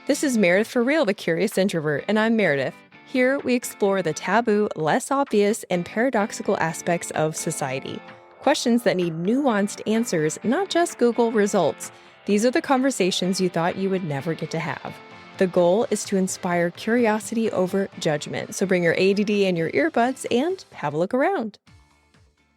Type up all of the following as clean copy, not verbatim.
This is Meredith for Real, the Curious Introvert, and I'm Meredith. Here, we explore the taboo, less obvious, and paradoxical aspects of society. Questions that need nuanced answers, not just Google results. These are the conversations you thought you would never get to have. The goal is to inspire curiosity over judgment. So bring your ADD and your earbuds and have a look around.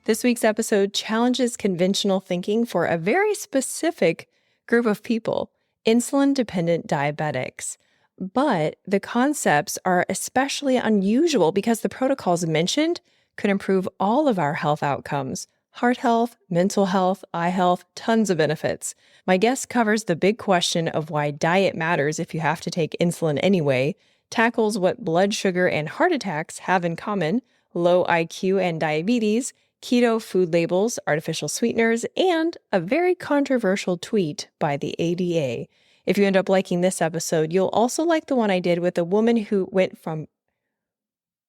This week's episode challenges conventional thinking for a very specific group of people, insulin-dependent diabetics. But the concepts are especially unusual because the protocols mentioned could improve all of our health outcomes: heart health, mental health, eye health, tons of benefits. My guest covers the big question of why diet matters if you have to take insulin anyway, tackles what blood sugar and heart attacks have in common, low IQ and diabetes, keto food labels, artificial sweeteners, and a very controversial tweet by the ADA. If you end up liking this episode, you'll also like the one I did with a woman who went from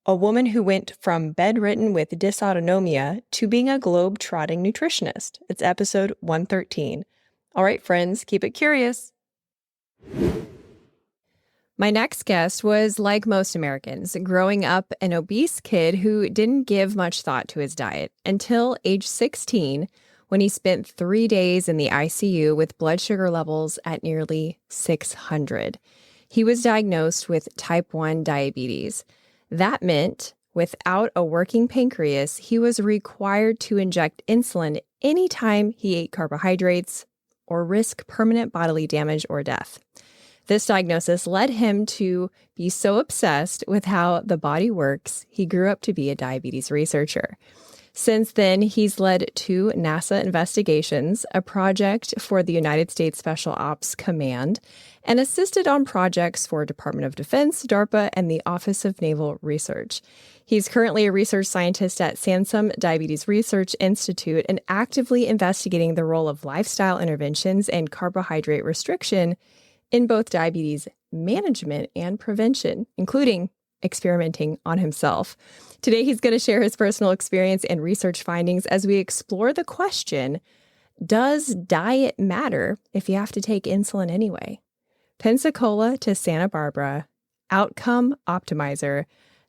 bedridden with dysautonomia to being a globe-trotting nutritionist. It's episode 113. All right, friends, keep it curious. My next guest was like most Americans, growing up an obese kid who didn't give much thought to his diet until age 16, when he spent 3 days in the ICU with blood sugar levels at nearly 600. He was diagnosed with type 1 diabetes. That meant, without a working pancreas, he was required to inject insulin anytime he ate carbohydrates or risk permanent bodily damage or death. This diagnosis led him to be so obsessed with how the body works, he grew up to be a diabetes researcher. Since then, he's led 2 NASA investigations, a project for the United States Special Ops Command, and assisted on projects for Department of Defense, DARPA, and the Office of Naval Research. He's currently a research scientist at Sansum Diabetes Research Institute and actively investigating the role of lifestyle interventions and carbohydrate restriction in both diabetes management and prevention, including experimenting on himself. Today, he's going to share his personal experience and research findings as we explore the question, does diet matter if you have to take insulin anyway? Pensacola to Santa Barbara, outcome optimizer,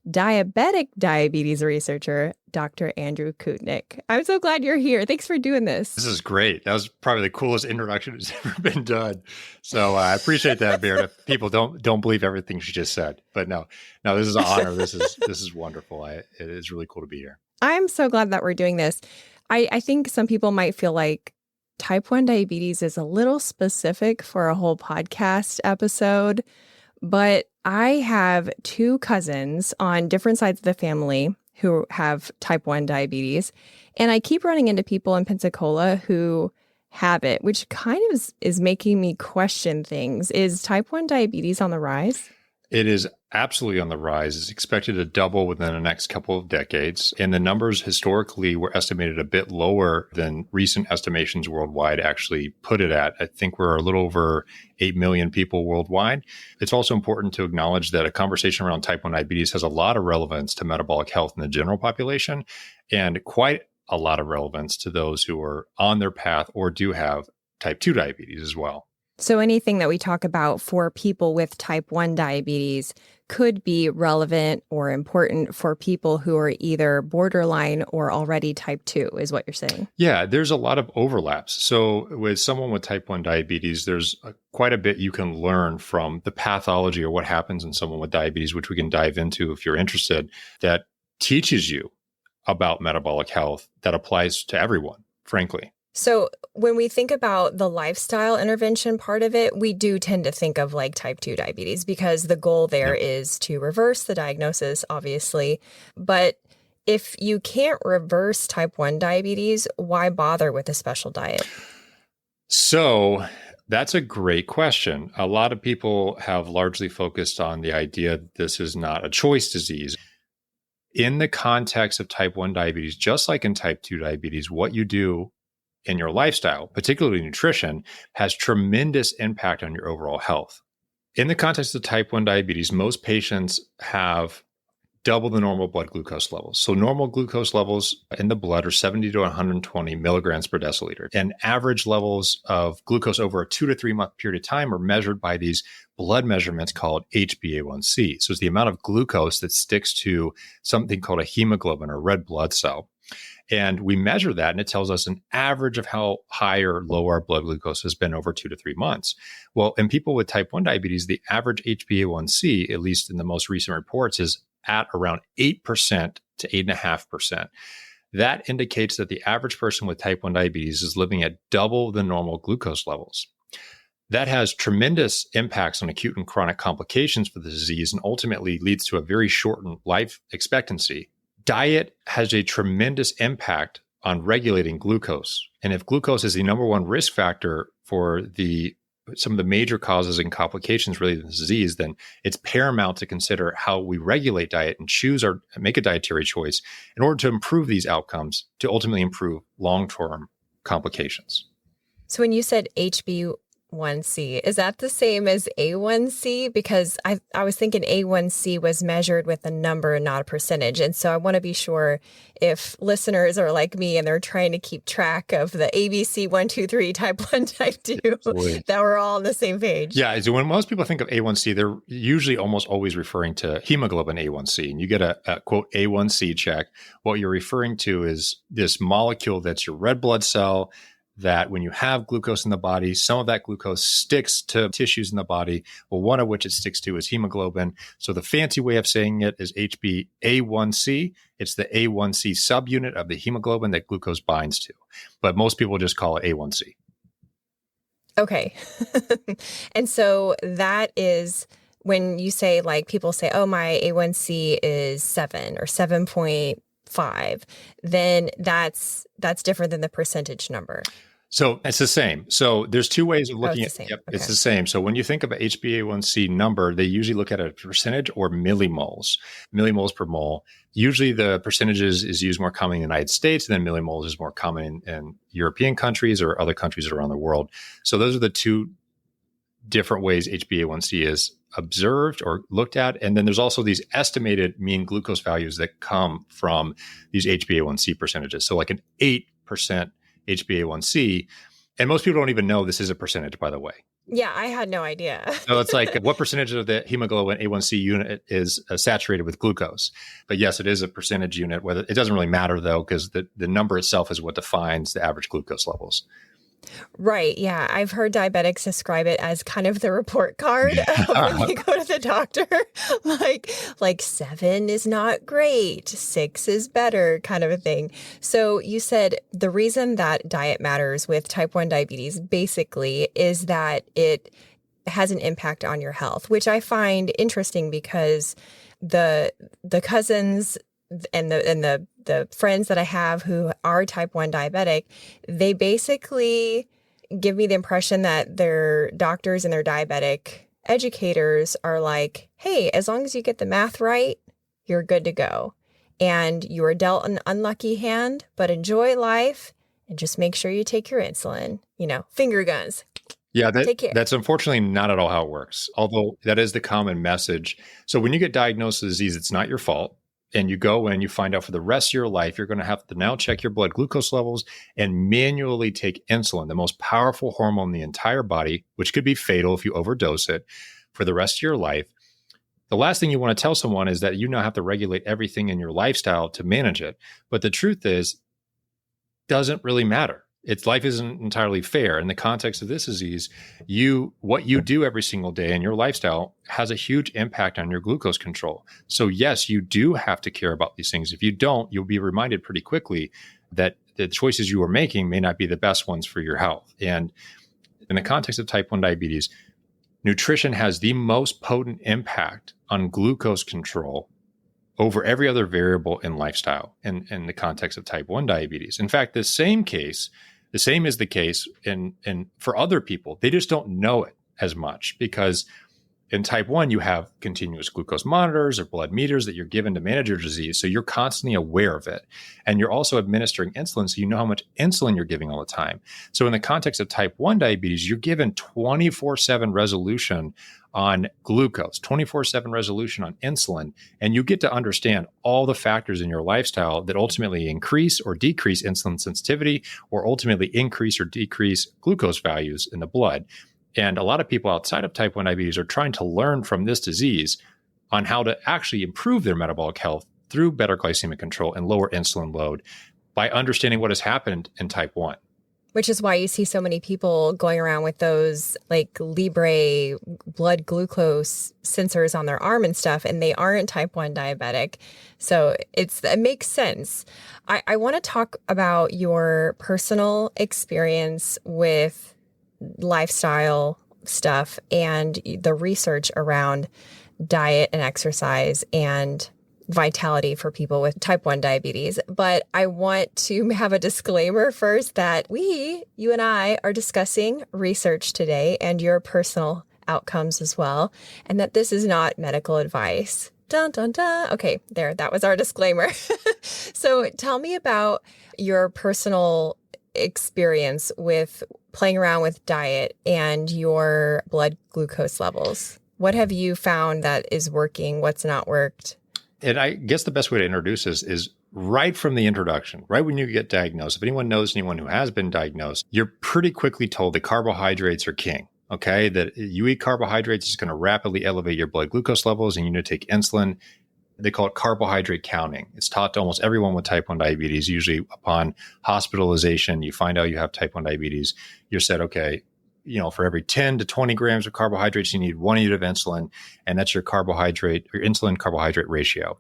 diabetic diabetes researcher, Dr. Andrew Koutnik. I'm so glad you're here. Thanks for doing this. This is great. That was probably the coolest introduction that's ever been done. So I appreciate that, Meredith. People don't believe everything she just said, but no, this is an honor. This is wonderful. It is really cool to be here. I'm so glad that we're doing this. I think some people might feel like type 1 diabetes is a little specific for a whole podcast episode, but I have 2 cousins on different sides of the family who have type 1 diabetes, and I keep running into people in Pensacola who have it, which kind of is making me question things. Is type 1 diabetes on the rise? It is absolutely on the rise. It's expected to double within the next couple of decades. And the numbers historically were estimated a bit lower than recent estimations worldwide actually put it at. I think we're a little over 8 million people worldwide. It's also important to acknowledge that a conversation around type 1 diabetes has a lot of relevance to metabolic health in the general population and quite a lot of relevance to those who are on their path or do have type 2 diabetes as well. So anything that we talk about for people with type 1 diabetes could be relevant or important for people who are either borderline or already type 2, is what you're saying? Yeah, there's a lot of overlaps. So with someone with type 1 diabetes, there's quite a bit you can learn from the pathology or what happens in someone with diabetes, which we can dive into if you're interested, that teaches you about metabolic health that applies to everyone, frankly. So when we think about the lifestyle intervention part of it, we do tend to think of like type 2 diabetes because the goal there is to reverse the diagnosis, obviously. But if you can't reverse type 1 diabetes, why bother with a special diet? So that's a great question. A lot of people have largely focused on the idea that this is not a choice disease. In the context of type 1 diabetes, just like in type 2 diabetes, what you do in your lifestyle, particularly nutrition, has tremendous impact on your overall health. In the context of type 1 diabetes, most patients have double the normal blood glucose levels. So normal glucose levels in the blood are 70 to 120 milligrams per deciliter. And average levels of glucose over a 2 to 3 month period of time are measured by these blood measurements called HbA1c. So it's the amount of glucose that sticks to something called a hemoglobin or red blood cell. And we measure that, and it tells us an average of how high or low our blood glucose has been over 2 to 3 months. Well, in people with type 1 diabetes, the average HbA1c, at least in the most recent reports, is at around 8% to 8.5%. That indicates that the average person with type 1 diabetes is living at double the normal glucose levels. That has tremendous impacts on acute and chronic complications for the disease and ultimately leads to a very shortened life expectancy. Diet has a tremendous impact on regulating glucose. And if glucose is the number one risk factor for some of the major causes and complications related to the disease, then it's paramount to consider how we regulate diet and choose or make a dietary choice in order to improve these outcomes to ultimately improve long-term complications. So when you said HbA1c, is that the same as A1c? Because I was thinking A1c was measured with a number, not a percentage. And so I want to be sure if listeners are like me and they're trying to keep track of the ABC 1, 2, 3, type 1, type 2, Absolutely. that we're all on the same page. Yeah. So when most people think of A1c, they're usually almost always referring to hemoglobin A1c. And you get a quote A1c check. What you're referring to is this molecule that's your red blood cell, that when you have glucose in the body, some of that glucose sticks to tissues in the body. Well, one of which it sticks to is hemoglobin. So the fancy way of saying it is HbA1c. It's the A1c subunit of the hemoglobin that glucose binds to. But most people just call it A1c. Okay. And so that is when you say, like, people say, oh, my A1c is 7 or 7.5, then that's different than the percentage number. So it's the same. So there's two ways of looking at it. Yep, okay. It's the same. So when you think of a HbA1c number, they usually look at a percentage or millimoles per mole. Usually the percentages is used more commonly in the United States, and then millimoles is more common in European countries or other countries around the world. So those are the two different ways HbA1c is observed or looked at. And then there's also these estimated mean glucose values that come from these HbA1c percentages. So like an 8% HbA1c. And most people don't even know this is a percentage, by the way. Yeah, I had no idea. So it's like what percentage of the hemoglobin A1c unit is saturated with glucose. But yes, it is a percentage unit. Whether it doesn't really matter, though, because the number itself is what defines the average glucose levels. Right. Yeah. I've heard diabetics describe it as kind of the report card when they go to the doctor. like 7 is not great, 6 is better, kind of a thing. So you said the reason that diet matters with type 1 diabetes basically is that it has an impact on your health, which I find interesting because the cousins and the friends that I have who are type 1 diabetic, they basically give me the impression that their doctors and their diabetic educators are like, hey, as long as you get the math right, you're good to go. And you are dealt an unlucky hand, but enjoy life and just make sure you take your insulin, finger guns. Yeah, that's unfortunately not at all how it works, although that is the common message. So when you get diagnosed with disease, it's not your fault. And you go in, you find out for the rest of your life, you're going to have to now check your blood glucose levels and manually take insulin, the most powerful hormone in the entire body, which could be fatal if you overdose it, for the rest of your life. The last thing you want to tell someone is that you now have to regulate everything in your lifestyle to manage it. But the truth is, doesn't really matter. Life isn't entirely fair. In the context of this disease, what you do every single day in your lifestyle has a huge impact on your glucose control. So yes, you do have to care about these things. If you don't, you'll be reminded pretty quickly that the choices you are making may not be the best ones for your health. And in the context of type 1 diabetes, nutrition has the most potent impact on glucose control over every other variable in lifestyle in the context of type 1 diabetes. In fact, the same is the case in for other people. They just don't know it as much because In type 1, you have continuous glucose monitors or blood meters that you're given to manage your disease. So you're constantly aware of it. And you're also administering insulin, so you know how much insulin you're giving all the time. So in the context of type 1 diabetes, you're given 24/7 resolution on glucose, 24/7 resolution on insulin, and you get to understand all the factors in your lifestyle that ultimately increase or decrease insulin sensitivity, or ultimately increase or decrease glucose values in the blood. And a lot of people outside of type 1 diabetes are trying to learn from this disease on how to actually improve their metabolic health through better glycemic control and lower insulin load by understanding what has happened in type 1. Which is why you see so many people going around with those like Libre blood glucose sensors on their arm and stuff, and they aren't type 1 diabetic. So it makes sense. I want to talk about your personal experience with lifestyle stuff and the research around diet and exercise and vitality for people with type 1 diabetes. But I want to have a disclaimer first that you and I are discussing research today and your personal outcomes as well, and that this is not medical advice. Dun, dun, dun. Okay, that was our disclaimer. So tell me about your personal experience with playing around with diet and your blood glucose levels. What have you found that is working? What's not worked? And I guess the best way to introduce this is right from the introduction, right when you get diagnosed. If anyone knows anyone who has been diagnosed, you're pretty quickly told that carbohydrates are king. Okay, that you eat carbohydrates is going to rapidly elevate your blood glucose levels and you need to take insulin. They call it carbohydrate counting. It's taught to almost everyone with type 1 diabetes. Usually upon hospitalization, you find out you have type 1 diabetes. You're said, okay, for every 10 to 20 grams of carbohydrates, you need 1 unit of insulin. And that's your insulin carbohydrate ratio.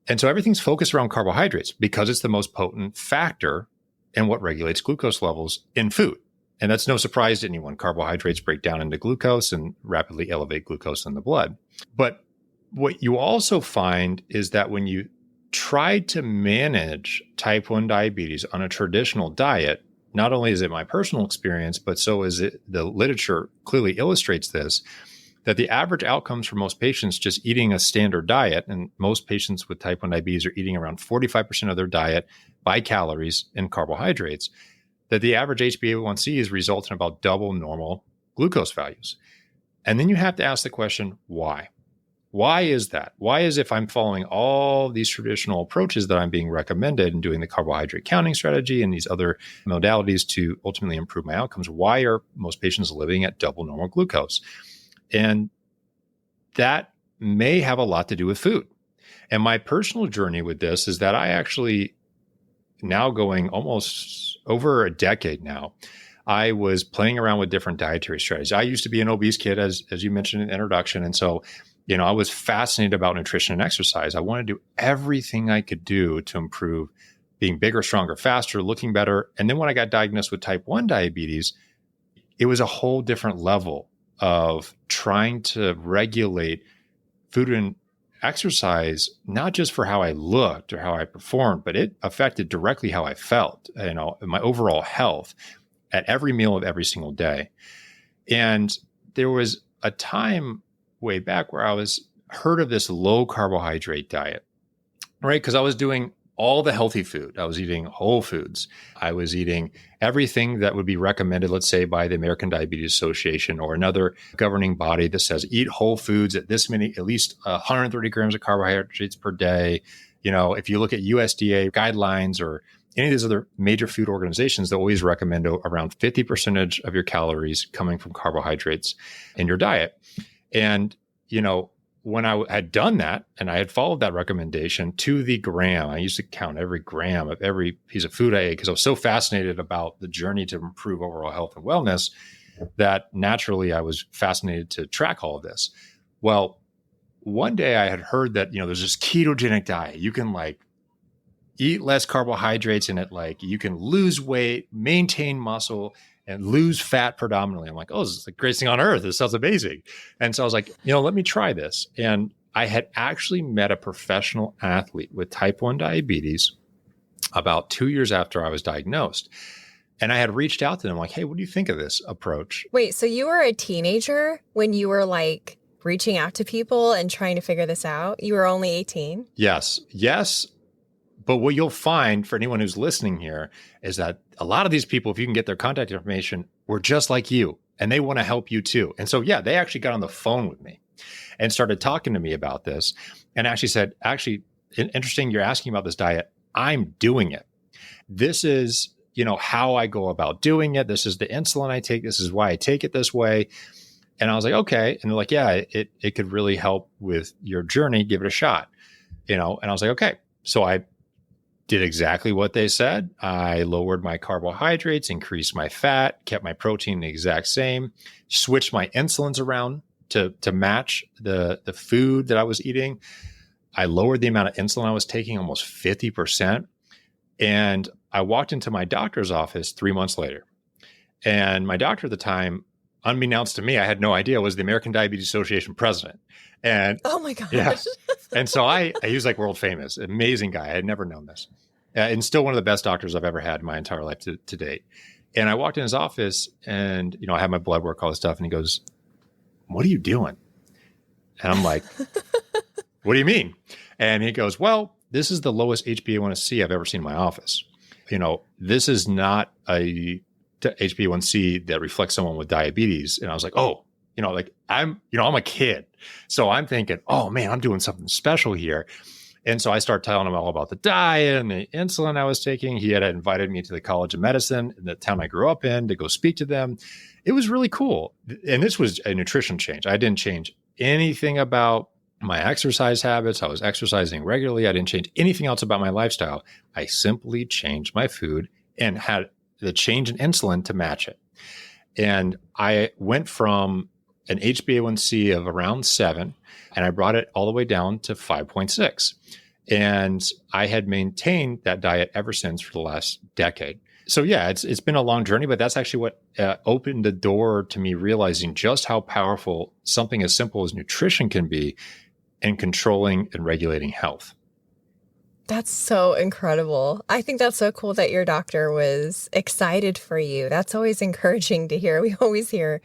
And so everything's focused around carbohydrates because it's the most potent factor in what regulates glucose levels in food. And that's no surprise to anyone. Carbohydrates break down into glucose and rapidly elevate glucose in the blood. But what you also find is that when you try to manage type 1 diabetes on a traditional diet, not only is it my personal experience, but so is it, the literature clearly illustrates this, that the average outcomes for most patients just eating a standard diet, and most patients with type 1 diabetes are eating around 45% of their diet by calories and carbohydrates, that the average HbA1c is resulting in about double normal glucose values. And then you have to ask the question, why? Why is that? Why is, if I'm following all these traditional approaches that I'm being recommended and doing the carbohydrate counting strategy and these other modalities to ultimately improve my outcomes, why are most patients living at double normal glucose? And that may have a lot to do with food. And my personal journey with this is that I actually, now going almost over a decade now, I was playing around with different dietary strategies. I used to be an obese kid, as you mentioned in the introduction. And so, I was fascinated about nutrition and exercise. I wanted to do everything I could do to improve being bigger, stronger, faster, looking better. And then when I got diagnosed with type 1 diabetes, it was a whole different level of trying to regulate food and exercise, not just for how I looked or how I performed, but it affected directly how I felt, my overall health at every meal of every single day. And there was a time way back where I was heard of this low carbohydrate diet, right? Because I was doing all the healthy food. I was eating whole foods. I was eating everything that would be recommended, let's say, by the American Diabetes Association or another governing body that says eat whole foods at this many, at least 130 grams of carbohydrates per day. If you look at USDA guidelines or any of these other major food organizations, they always recommend around 50% of your calories coming from carbohydrates in your diet. And, when I had done that and I had followed that recommendation to the gram, I used to count every gram of every piece of food I ate because I was so fascinated about the journey to improve overall health and wellness that naturally I was fascinated to track all of this. Well, one day I had heard that, there's this ketogenic diet. You can eat less carbohydrates in it. You can lose weight, maintain muscle, and lose fat predominantly. I'm like, oh, this is the greatest thing on earth. This sounds amazing. And so I was like, let me try this. And I had actually met a professional athlete with type 1 diabetes about 2 years after I was diagnosed. And I had reached out to them like, hey, what do you think of this approach? Wait, so you were a teenager when you were reaching out to people and trying to figure this out? You were only 18? Yes. Yes. But what you'll find for anyone who's listening here is that a lot of these people, if you can get their contact information, were just like you and they want to help you too. And so, yeah, they actually got on the phone with me and started talking to me about this and actually said, interesting, you're asking about this diet. I'm doing it. This is, how I go about doing it. This is the insulin I take. This is why I take it this way. And I was like, okay. And they're like, yeah, it could really help with your journey. Give it a shot, and I was like, okay. So I did exactly what they said. I lowered my carbohydrates, increased my fat, kept my protein the exact same, switched my insulins around to match the food that I was eating. I lowered the amount of insulin I was taking almost 50%. And I walked into my doctor's office 3 months later. And my doctor at the time, unbeknownst to me, I had no idea, was the American Diabetes Association president. And oh my gosh. Yeah. And so he was like world famous, amazing guy. I had never known this. And still one of the best doctors I've ever had in my entire life to date. And I walked in his office and, I had my blood work, all this stuff. And he goes, "What are you doing?" And I'm like, "What do you mean?" And he goes, "Well, this is the lowest HbA1c I've ever seen in my office. This is not a HbA1c that reflects someone with diabetes." And I was like, "Oh, I'm a kid." So I'm thinking, "Oh man, I'm doing something special here." And so I start telling him all about the diet and the insulin I was taking. He had invited me to the College of Medicine in the town I grew up in to go speak to them. It was really cool. And this was a nutrition change. I didn't change anything about my exercise habits. I was exercising regularly. I didn't change anything else about my lifestyle. I simply changed my food and had the change in insulin to match it. And I went from an HbA1c of around 7, and I brought it all the way down to 5.6. And I had maintained that diet ever since for the last decade. So yeah, it's been a long journey, but that's actually what opened the door to me realizing just how powerful something as simple as nutrition can be in controlling and regulating health. That's so incredible. I think that's so cool that your doctor was excited for you. That's always encouraging to hear. We always hear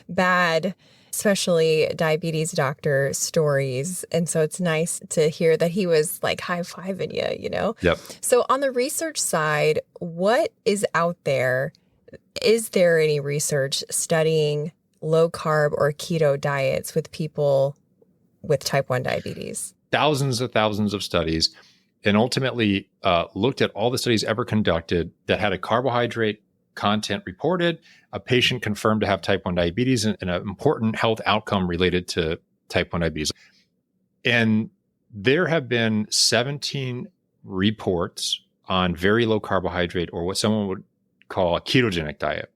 bad, especially diabetes doctor stories. And so it's nice to hear that he was like high-fiving you. Yep. So on the research side, what is out there? Is there any research studying low carb or keto diets with people with type 1 diabetes? Thousands of studies, and ultimately looked at all the studies ever conducted that had a carbohydrate content reported, a patient confirmed to have type 1 diabetes, and an important health outcome related to type 1 diabetes. And there have been 17 reports on very low carbohydrate, or what someone would call a ketogenic diet.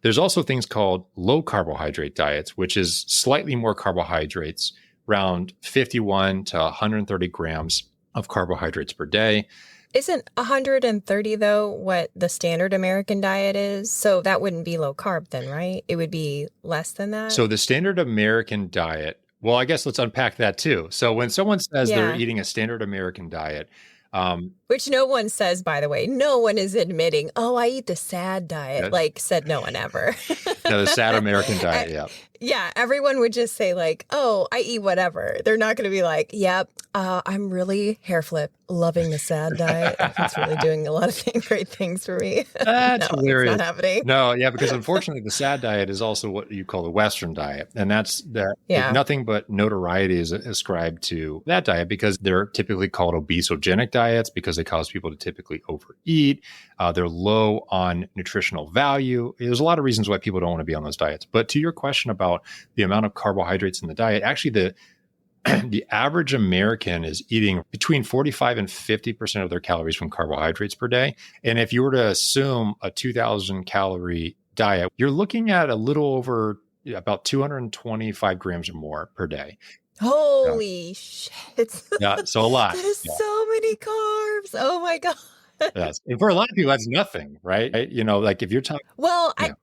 There's also things called low carbohydrate diets, which is slightly more carbohydrates, around 51 to 130 grams of carbohydrates per day. Isn't 130, though, what the standard American diet is? So that wouldn't be low carb then, right? It would be less than that? So the standard American diet, well, I guess let's unpack that too. So when someone says they're eating a standard American diet, which no one says, by the way, no one is admitting, "Oh, I eat the SAD diet," said no one ever. No, the SAD American diet, yeah. Yeah, everyone would just say like, "Oh, I eat whatever." They're not going to be like, "Yep, I'm really hair flip, loving the SAD diet. It's really doing a lot of great things for me." That's hilarious. It's not happening. No, yeah, because unfortunately the SAD diet is also what you call the Western diet. And that's nothing but notoriety is ascribed to that diet because they're typically called obesogenic diets because they cause people to typically overeat. They're low on nutritional value. There's a lot of reasons why people don't want to be on those diets. But to your question about the amount of carbohydrates in the diet, actually the average American is eating between 45 and 50% of their calories from carbohydrates per day. And if you were to assume a 2,000 calorie diet, you're looking at a little over about 225 grams or more per day. Holy shit. Yeah, so a lot. That is so many carbs. Oh my God. Yes. And for a lot of people, that's nothing, right? Like if you're talking. Well, I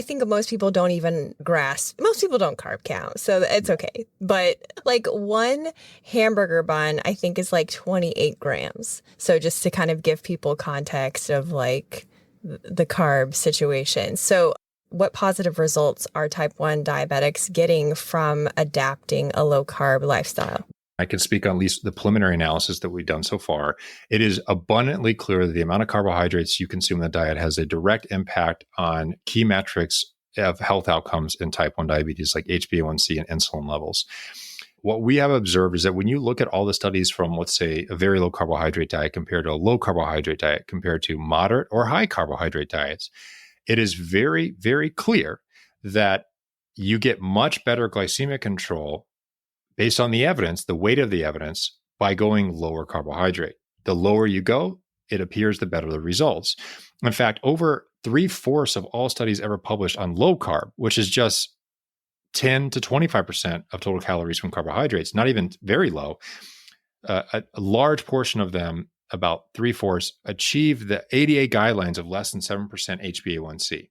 think most people don't even grasp. Most people don't carb count, so it's okay. But like one hamburger bun, I think is like 28 grams. So just to kind of give people context of like the carb situation. So what positive results are type 1 diabetics getting from adapting a low-carb lifestyle? I can speak on at least the preliminary analysis that we've done so far. It is abundantly clear that the amount of carbohydrates you consume in the diet has a direct impact on key metrics of health outcomes in type 1 diabetes, like HbA1c and insulin levels. What we have observed is that when you look at all the studies from, let's say, a very low carbohydrate diet compared to a low carbohydrate diet compared to moderate or high carbohydrate diets, it is very, very clear that you get much better glycemic control based on the evidence, the weight of the evidence, by going lower carbohydrate. The lower you go, it appears the better the results. In fact, over 3/4 of all studies ever published on low carb, which is just 10 to 25% of total calories from carbohydrates, not even very low, a large portion of them, about 3/4, achieve the ADA guidelines of less than 7% HbA1c.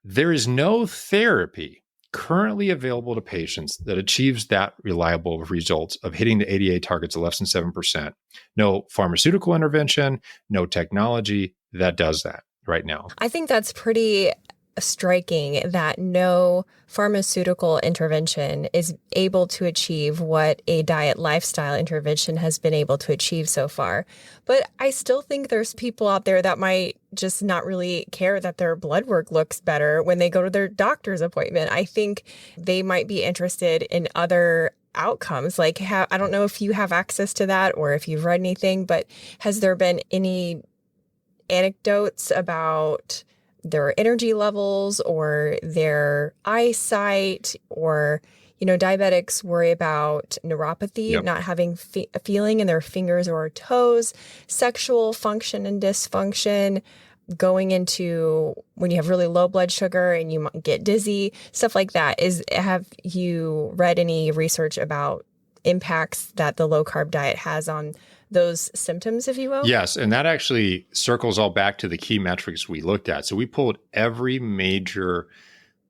There is no therapy currently available to patients that achieves that reliable results of hitting the ADA targets of less than 7%. No pharmaceutical intervention, no technology that does that right now. I think that's pretty striking that no pharmaceutical intervention is able to achieve what a diet lifestyle intervention has been able to achieve so far. But I still think there's people out there that might just not really care that their blood work looks better when they go to their doctor's appointment. I think they might be interested in other outcomes. Like, I don't know if you have access to that or if you've read anything, but has there been any anecdotes about their energy levels or their eyesight, or, diabetics worry about neuropathy, not having a feeling in their fingers or toes, sexual function and dysfunction, going into when you have really low blood sugar and you might get dizzy, stuff like that. Have you read any research about impacts that the low carb diet has on those symptoms, if you will? Yes. And that actually circles all back to the key metrics we looked at. So we pulled every major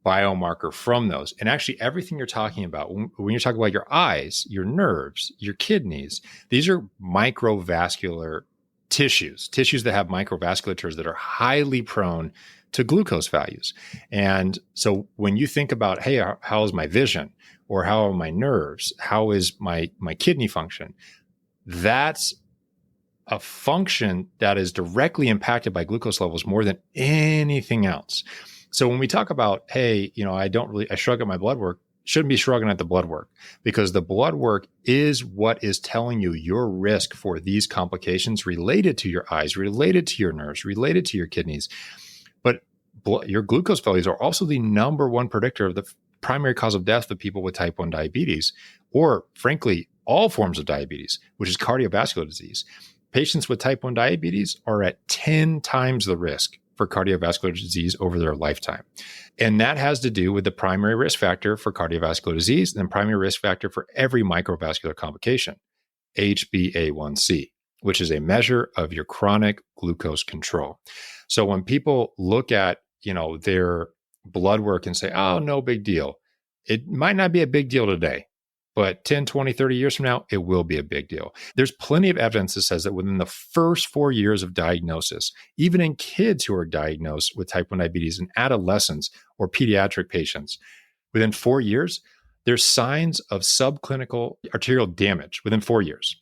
biomarker from those. And actually everything you're talking about, when you're talking about your eyes, your nerves, your kidneys, these are microvascular tissues that have microvasculatures that are highly prone to glucose values. And so when you think about, hey, how is my vision, or how are my nerves? How is my kidney function? That's a function that is directly impacted by glucose levels more than anything else. So when we talk about, hey, I shrug at my blood work, shouldn't be shrugging at the blood work, because the blood work is what is telling you your risk for these complications related to your eyes, related to your nerves, related to your kidneys. But your glucose values are also the number one predictor of the primary cause of death for people with type 1 diabetes, or frankly, all forms of diabetes, which is cardiovascular disease. Patients with type 1 diabetes are at 10 times the risk for cardiovascular disease over their lifetime. And that has to do with the primary risk factor for cardiovascular disease and the primary risk factor for every microvascular complication, HbA1c, which is a measure of your chronic glucose control. So when people look at, their blood work and say, oh, no big deal, it might not be a big deal today, but 10, 20, 30 years from now, it will be a big deal. There's plenty of evidence that says that within the first 4 years of diagnosis, even in kids who are diagnosed with type 1 diabetes in adolescents or pediatric patients, within 4 years, there's signs of subclinical arterial damage within 4 years.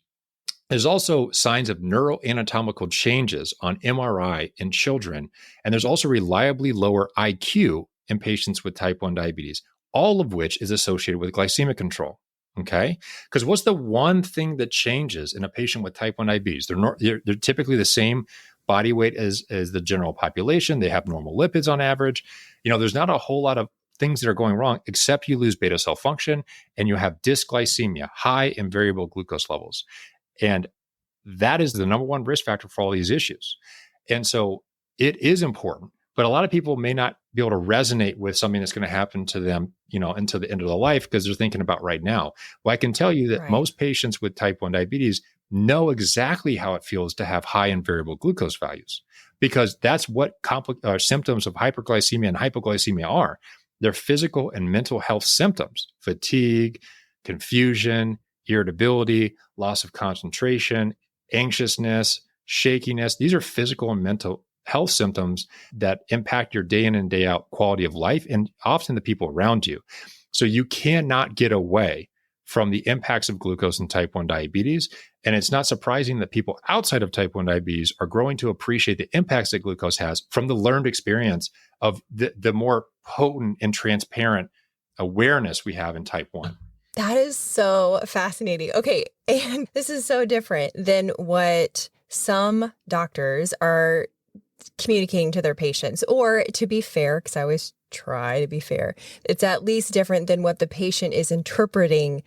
There's also signs of neuroanatomical changes on MRI in children, and there's also reliably lower IQ in patients with type 1 diabetes, all of which is associated with glycemic control. Okay? Because what's the one thing that changes in a patient with type 1 diabetes? They're typically the same body weight as the general population. They have normal lipids on average. There's not a whole lot of things that are going wrong, except you lose beta cell function and you have dysglycemia, high and variable glucose levels. And that is the number one risk factor for all these issues. And so it is important, but a lot of people may not be able to resonate with something that's going to happen to them, until the end of their life, because they're thinking about right now. Well, I can tell you that most patients with type 1 diabetes know exactly how it feels to have high and variable glucose values, because that's what symptoms of hyperglycemia and hypoglycemia are. They're physical and mental health symptoms: fatigue, confusion, irritability, loss of concentration, anxiousness, shakiness. These are physical and mental health symptoms that impact your day in and day out quality of life and often the people around you. So you cannot get away from the impacts of glucose in type 1 diabetes. And it's not surprising that people outside of type 1 diabetes are growing to appreciate the impacts that glucose has from the learned experience of the more potent and transparent awareness we have in type 1. That is so fascinating. Okay. And this is so different than what some doctors are communicating to their patients. Or to be fair, because I always try to be fair, it's at least different than what the patient is interpreting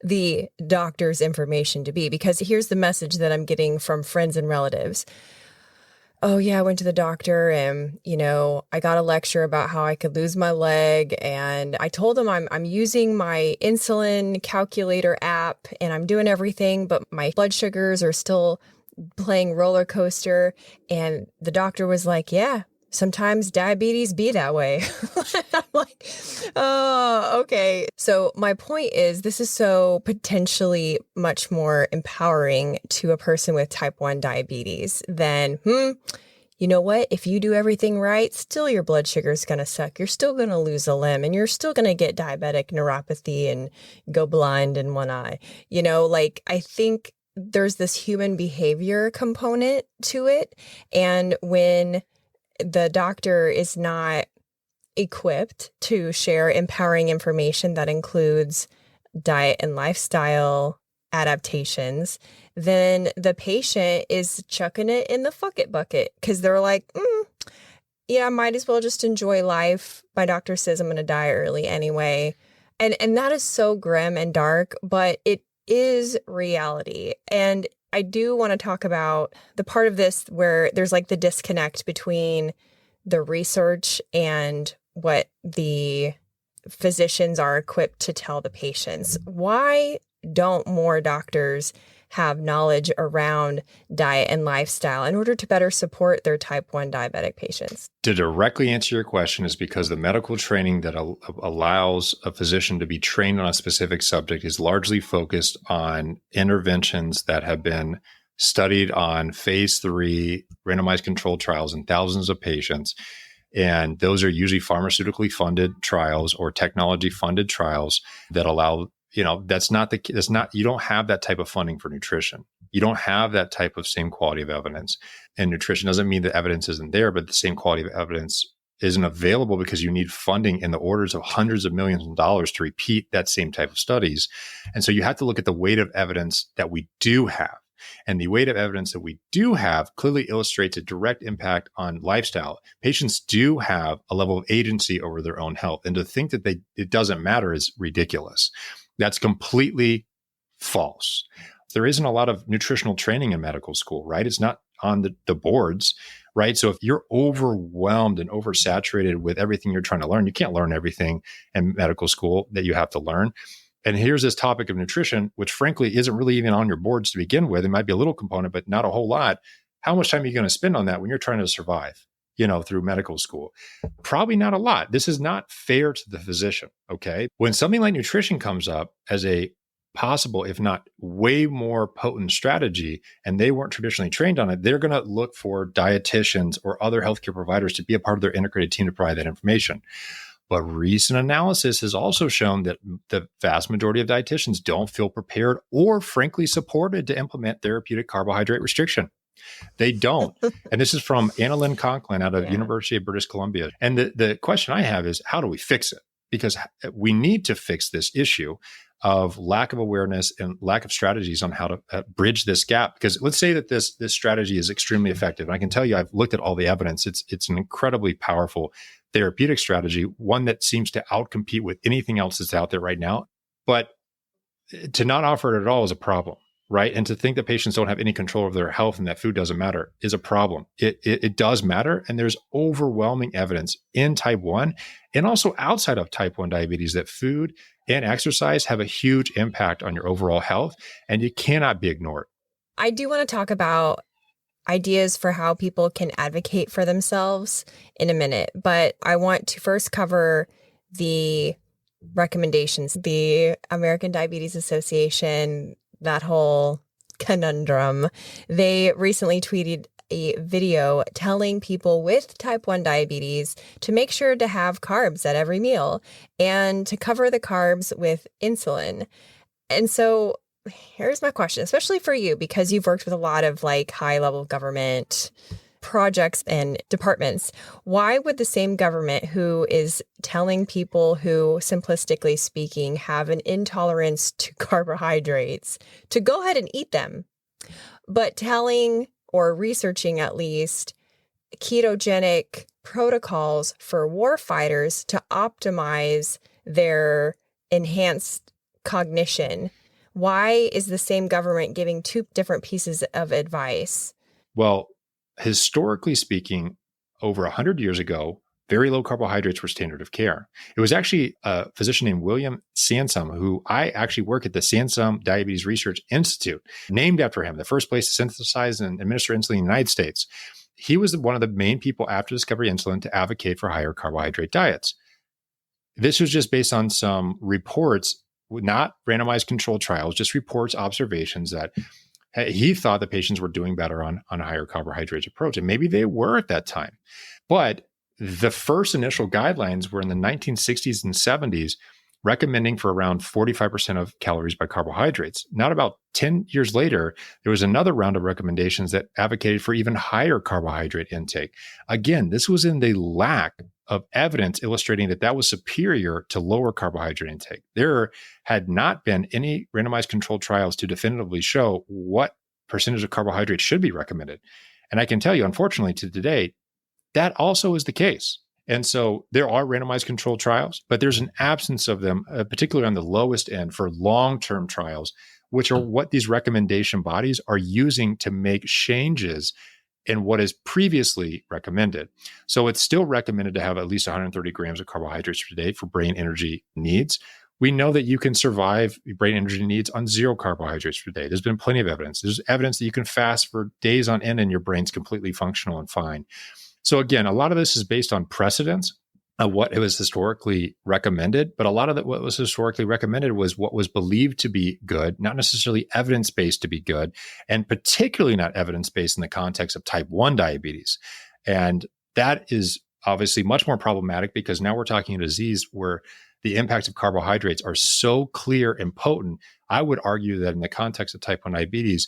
the doctor's information to be. Because here's the message that I'm getting from friends and relatives. Oh, yeah, I went to the doctor and, I got a lecture about how I could lose my leg. And I told them I'm using my insulin calculator app and I'm doing everything, but my blood sugars are still playing roller coaster. And the doctor was like, yeah, sometimes diabetes be that way. I'm like, oh, okay. So my point is, this is so potentially much more empowering to a person with type 1 diabetes than, you know what? If you do everything right, still your blood sugar is going to suck. You're still going to lose a limb and you're still going to get diabetic neuropathy and go blind in one eye. I think there's this human behavior component to it. And when the doctor is not equipped to share empowering information that includes diet and lifestyle adaptations, then the patient is chucking it in the fuck it bucket because they're like, yeah, I might as well just enjoy life. My doctor says I'm going to die early anyway. And that is so grim and dark, but it is reality. And I do want to talk about the part of this where there's like the disconnect between the research and what the physicians are equipped to tell the patients. Why don't more doctors have knowledge around diet and lifestyle in order to better support their type 1 diabetic patients? To directly answer your question is because the medical training that allows a physician to be trained on a specific subject is largely focused on interventions that have been studied on phase 3 randomized controlled trials in thousands of patients. And those are usually pharmaceutically funded trials or technology funded trials that allow, you don't have that type of funding for nutrition. You don't have that type of same quality of evidence. And nutrition doesn't mean the evidence isn't there, but the same quality of evidence isn't available because you need funding in the orders of hundreds of millions of dollars to repeat that same type of studies. And so you have to look at the weight of evidence that we do have. And the weight of evidence that we do have clearly illustrates a direct impact on lifestyle. Patients do have a level of agency over their own health. And to think that it doesn't matter is ridiculous. That's completely false. There isn't a lot of nutritional training in medical school, right? It's not on the boards, right? So if you're overwhelmed and oversaturated with everything you're trying to learn, you can't learn everything in medical school that you have to learn. And here's this topic of nutrition, which frankly isn't really even on your boards to begin with. It might be a little component, but not a whole lot. How much time are you going to spend on that when you're trying to survive, through medical school? Probably not a lot. This is not fair to the physician, okay? When something like nutrition comes up as a possible, if not way more potent strategy, and they weren't traditionally trained on it, they're going to look for dietitians or other healthcare providers to be a part of their integrated team to provide that information. But recent analysis has also shown that the vast majority of dietitians don't feel prepared or frankly supported to implement therapeutic carbohydrate restriction. They don't. And this is from Annalyn Conklin out of University of British Columbia. And the question I have is, how do we fix it? Because we need to fix this issue of lack of awareness and lack of strategies on how to bridge this gap. Because let's say that this strategy is extremely effective. And I can tell you, I've looked at all the evidence. It's an incredibly powerful therapeutic strategy, one that seems to outcompete with anything else that's out there right now. But to not offer it at all is a problem, right? And to think that patients don't have any control over their health and that food doesn't matter is a problem. It does matter. And there's overwhelming evidence in type 1 and also outside of type 1 diabetes that food and exercise have a huge impact on your overall health, and you cannot be ignored. I do want to talk about ideas for how people can advocate for themselves in a minute, but I want to first cover the recommendations. The American Diabetes Association, that whole conundrum, they recently tweeted a video telling people with type 1 diabetes to make sure to have carbs at every meal and to cover the carbs with insulin. And so here's my question, especially for you, because you've worked with a lot of like high-level government projects and departments. Why would the same government who is telling people who, simplistically speaking, have an intolerance to carbohydrates to go ahead and eat them, but telling or researching at least ketogenic protocols for warfighters to optimize their enhanced cognition? Why is the same government giving two different pieces of advice? Well, historically speaking, over 100 years ago, very low carbohydrates were standard of care. It was actually a physician named William Sansum, who I actually work at the Sansum Diabetes Research Institute, named after him, the first place to synthesize and administer insulin in the United States. He was one of the main people after the discovery of insulin to advocate for higher carbohydrate diets. This was just based on some reports, not randomized controlled trials, just reports, observations that he thought the patients were doing better on a higher carbohydrates approach. And maybe they were at that time. But the first initial guidelines were in the 1960s and 70s, recommending for around 45% of calories by carbohydrates. Not about 10 years later, there was another round of recommendations that advocated for even higher carbohydrate intake. Again, this was in the lack of evidence illustrating that that was superior to lower carbohydrate intake. There had not been any randomized controlled trials to definitively show what percentage of carbohydrates should be recommended. And I can tell you, unfortunately, to today, that also is the case. And so there are randomized controlled trials, but there's an absence of them, particularly on the lowest end for long-term trials, which are what these recommendation bodies are using to make changes in what is previously recommended. So it's still recommended to have at least 130 grams of carbohydrates per day for brain energy needs. We know that you can survive brain energy needs on 0 carbohydrates per day. There's been plenty of evidence. There's evidence that you can fast for days on end and your brain's completely functional and fine. So again, a lot of this is based on precedence of what was historically recommended, but a lot of what was historically recommended was what was believed to be good, not necessarily evidence-based to be good, and particularly not evidence-based in the context of type 1 diabetes. And that is obviously much more problematic because now we're talking a disease where the impacts of carbohydrates are so clear and potent. I would argue that in the context of type 1 diabetes,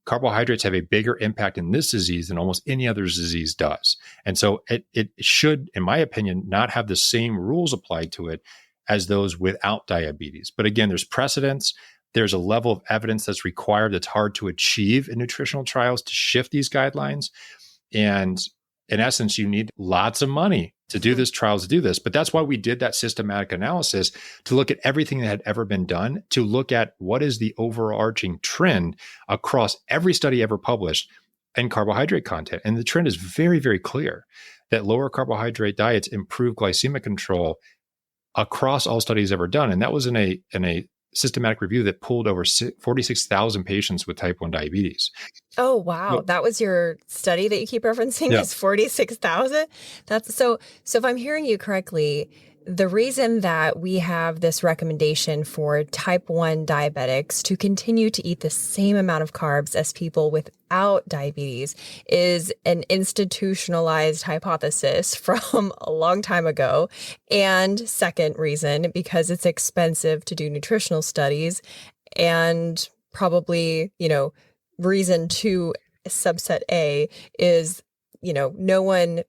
carbohydrates have a bigger impact in this disease than almost any other disease does. And so it should, in my opinion, not have the same rules applied to it as those without diabetes. But again, there's precedence. There's a level of evidence that's required that's hard to achieve in nutritional trials to shift these guidelines. And in essence, you need lots of money to do this trials to do this. But that's why we did that systematic analysis to look at everything that had ever been done, to look at what is the overarching trend across every study ever published in carbohydrate content. And the trend is very, very clear that lower carbohydrate diets improve glycemic control across all studies ever done. And that was in a systematic review that pulled over 46,000 patients with type 1 diabetes. Oh, wow. Well, that was your study that you keep referencing is 46,000. That's so if I'm hearing you correctly, the reason that we have this recommendation for type 1 diabetics to continue to eat the same amount of carbs as people without diabetes is an institutionalized hypothesis from a long time ago. And second reason, because it's expensive to do nutritional studies, and probably, reason two, subset A is, no one,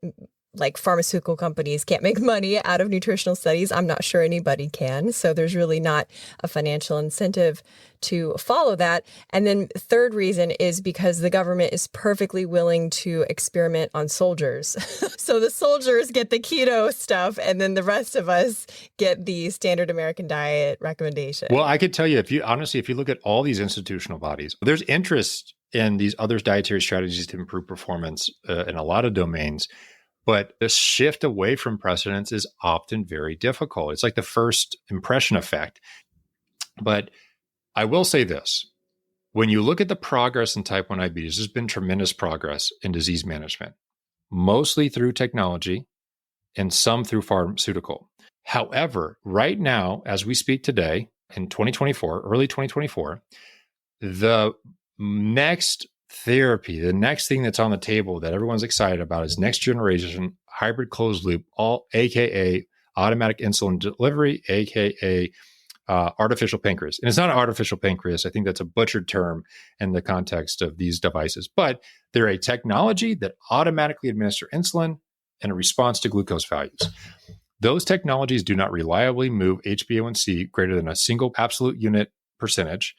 like pharmaceutical companies can't make money out of nutritional studies. I'm not sure anybody can. So there's really not a financial incentive to follow that. And then third reason is because the government is perfectly willing to experiment on soldiers. So the soldiers get the keto stuff, and then the rest of us get the standard American diet recommendation. Well, I could tell you, if you look at all these institutional bodies, there's interest in these other dietary strategies to improve performance in a lot of domains. But the shift away from precedence is often very difficult. It's like the first impression effect. But I will say this. When you look at the progress in type 1 diabetes, there's been tremendous progress in disease management, mostly through technology and some through pharmaceutical. However, right now, as we speak today, in 2024, early 2024, the next therapy, the next thing that's on the table that everyone's excited about is next generation hybrid closed loop, aka automatic insulin delivery, aka artificial pancreas. And it's not an artificial pancreas. I think that's a butchered term in the context of these devices, but they're a technology that automatically administer insulin in a response to glucose values. Those technologies do not reliably move HbA1c greater than a single absolute unit percentage.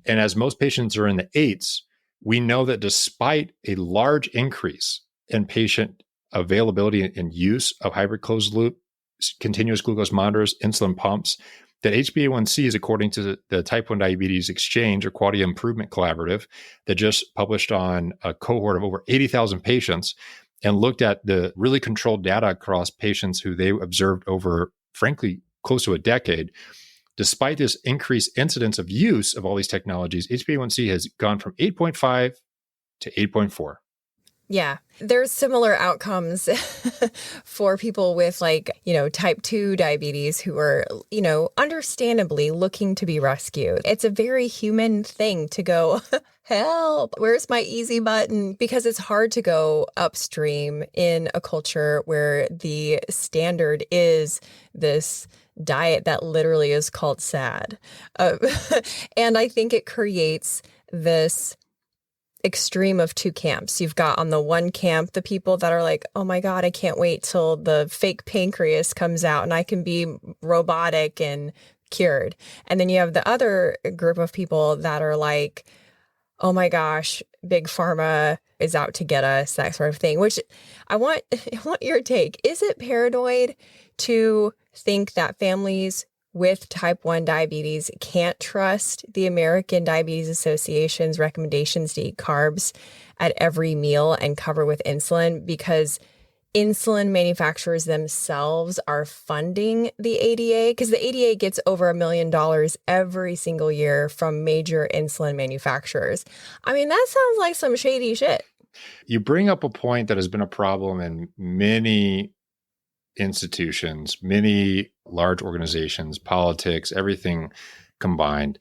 And as most patients are in the eights, we know that despite a large increase in patient availability and use of hybrid closed loop, continuous glucose monitors, insulin pumps, that HbA1c is according to the Type 1 Diabetes Exchange or Quality Improvement Collaborative that just published on a cohort of over 80,000 patients and looked at the really controlled data across patients who they observed over, frankly, close to a decade. Despite this increased incidence of use of all these technologies, HbA1c has gone from 8.5 to 8.4. Yeah, there's similar outcomes for people with type 2 diabetes who are, understandably looking to be rescued. It's a very human thing to go, help, where's my easy button? Because it's hard to go upstream in a culture where the standard is this diet that literally is called SAD. And I think it creates this extreme of two camps. You've got on the one camp, the people that are like, oh my God, I can't wait till the fake pancreas comes out and I can be robotic and cured. And then you have the other group of people that are like, oh my gosh, big pharma is out to get us, that sort of thing, which I want your take. Is it paranoid to think that families with type 1 diabetes can't trust the American Diabetes Association's recommendations to eat carbs at every meal and cover with insulin because insulin manufacturers themselves are funding the ADA? Because the ADA gets over $1 million every single year from major insulin manufacturers. I mean, that sounds like some shady shit. You bring up a point that has been a problem in many institutions, many large organizations, politics, everything combined.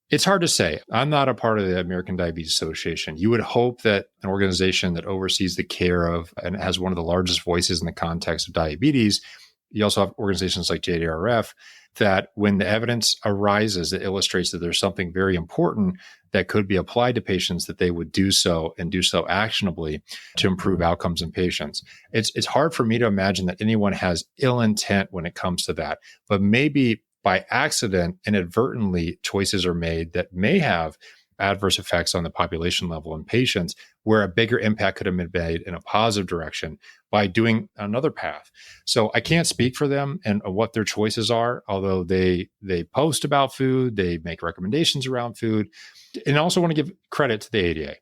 It's hard to say. I'm not a part of the American Diabetes Association. You would hope that an organization that oversees the care of and has one of the largest voices in the context of diabetes, you also have organizations like JDRF, that when the evidence arises that illustrates that there's something very important that could be applied to patients, that they would do so and do so actionably to improve outcomes in patients. It's hard for me to imagine that anyone has ill intent when it comes to that, but maybe by accident, inadvertently, choices are made that may have adverse effects on the population level in patients where a bigger impact could have been made in a positive direction by doing another path. So I can't speak for them and what their choices are, although they post about food, they make recommendations around food. And I also want to give credit to the ADA.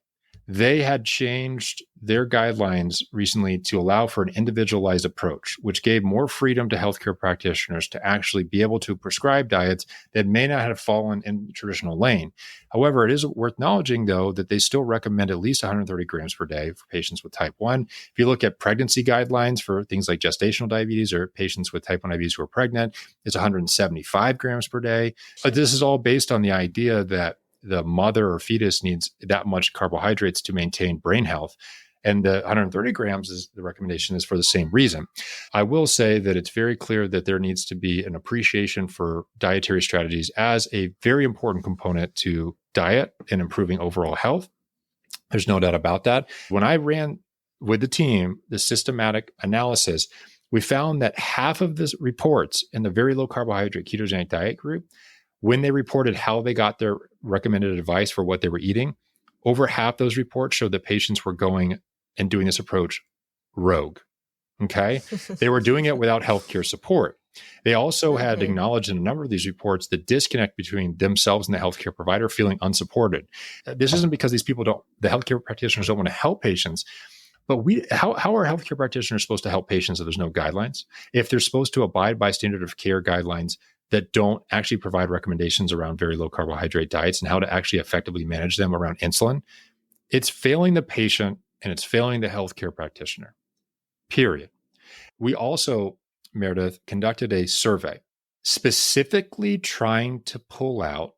They had changed their guidelines recently to allow for an individualized approach, which gave more freedom to healthcare practitioners to actually be able to prescribe diets that may not have fallen in the traditional lane. However, it is worth acknowledging, though, that they still recommend at least 130 grams per day for patients with type 1. If you look at pregnancy guidelines for things like gestational diabetes or patients with type 1 diabetes who are pregnant, it's 175 grams per day. But this is all based on the idea that the mother or fetus needs that much carbohydrates to maintain brain health. And the 130 grams is the recommendation is for the same reason. I will say that it's very clear that there needs to be an appreciation for dietary strategies as a very important component to diet and improving overall health. There's no doubt about that. When I ran with the team the systematic analysis, we found that half of the reports in the very low carbohydrate ketogenic diet group, when they reported how they got their recommended advice for what they were eating, over half those reports showed that patients were going and doing this approach rogue. Okay. They were doing it without healthcare support. They also had acknowledged in a number of these reports the disconnect between themselves and the healthcare provider feeling unsupported. This isn't because the healthcare practitioners don't want to help patients, but how are healthcare practitioners supposed to help patients if there's no guidelines? If they're supposed to abide by standard of care guidelines that don't actually provide recommendations around very low carbohydrate diets and how to actually effectively manage them around insulin, it's failing the patient and it's failing the healthcare practitioner, period. We also, Meredith, conducted a survey specifically trying to pull out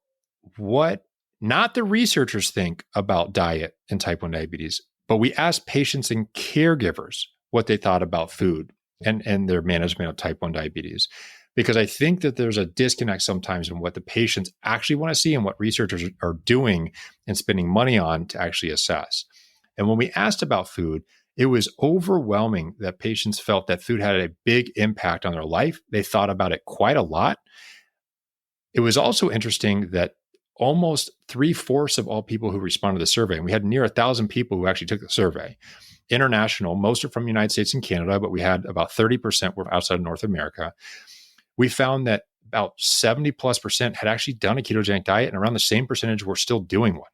what not the researchers think about diet and type 1 diabetes, but we asked patients and caregivers what they thought about food and their management of type 1 diabetes. Because I think that there's a disconnect sometimes in what the patients actually want to see and what researchers are doing and spending money on to actually assess. And when we asked about food, it was overwhelming that patients felt that food had a big impact on their life. They thought about it quite a lot. It was also interesting that almost 3/4 of all people who responded to the survey, and we had near 1,000 people who actually took the survey, international, most are from the United States and Canada, but we had about 30% were outside of North America. We found that about 70+% had actually done a ketogenic diet, and around the same percentage were still doing one,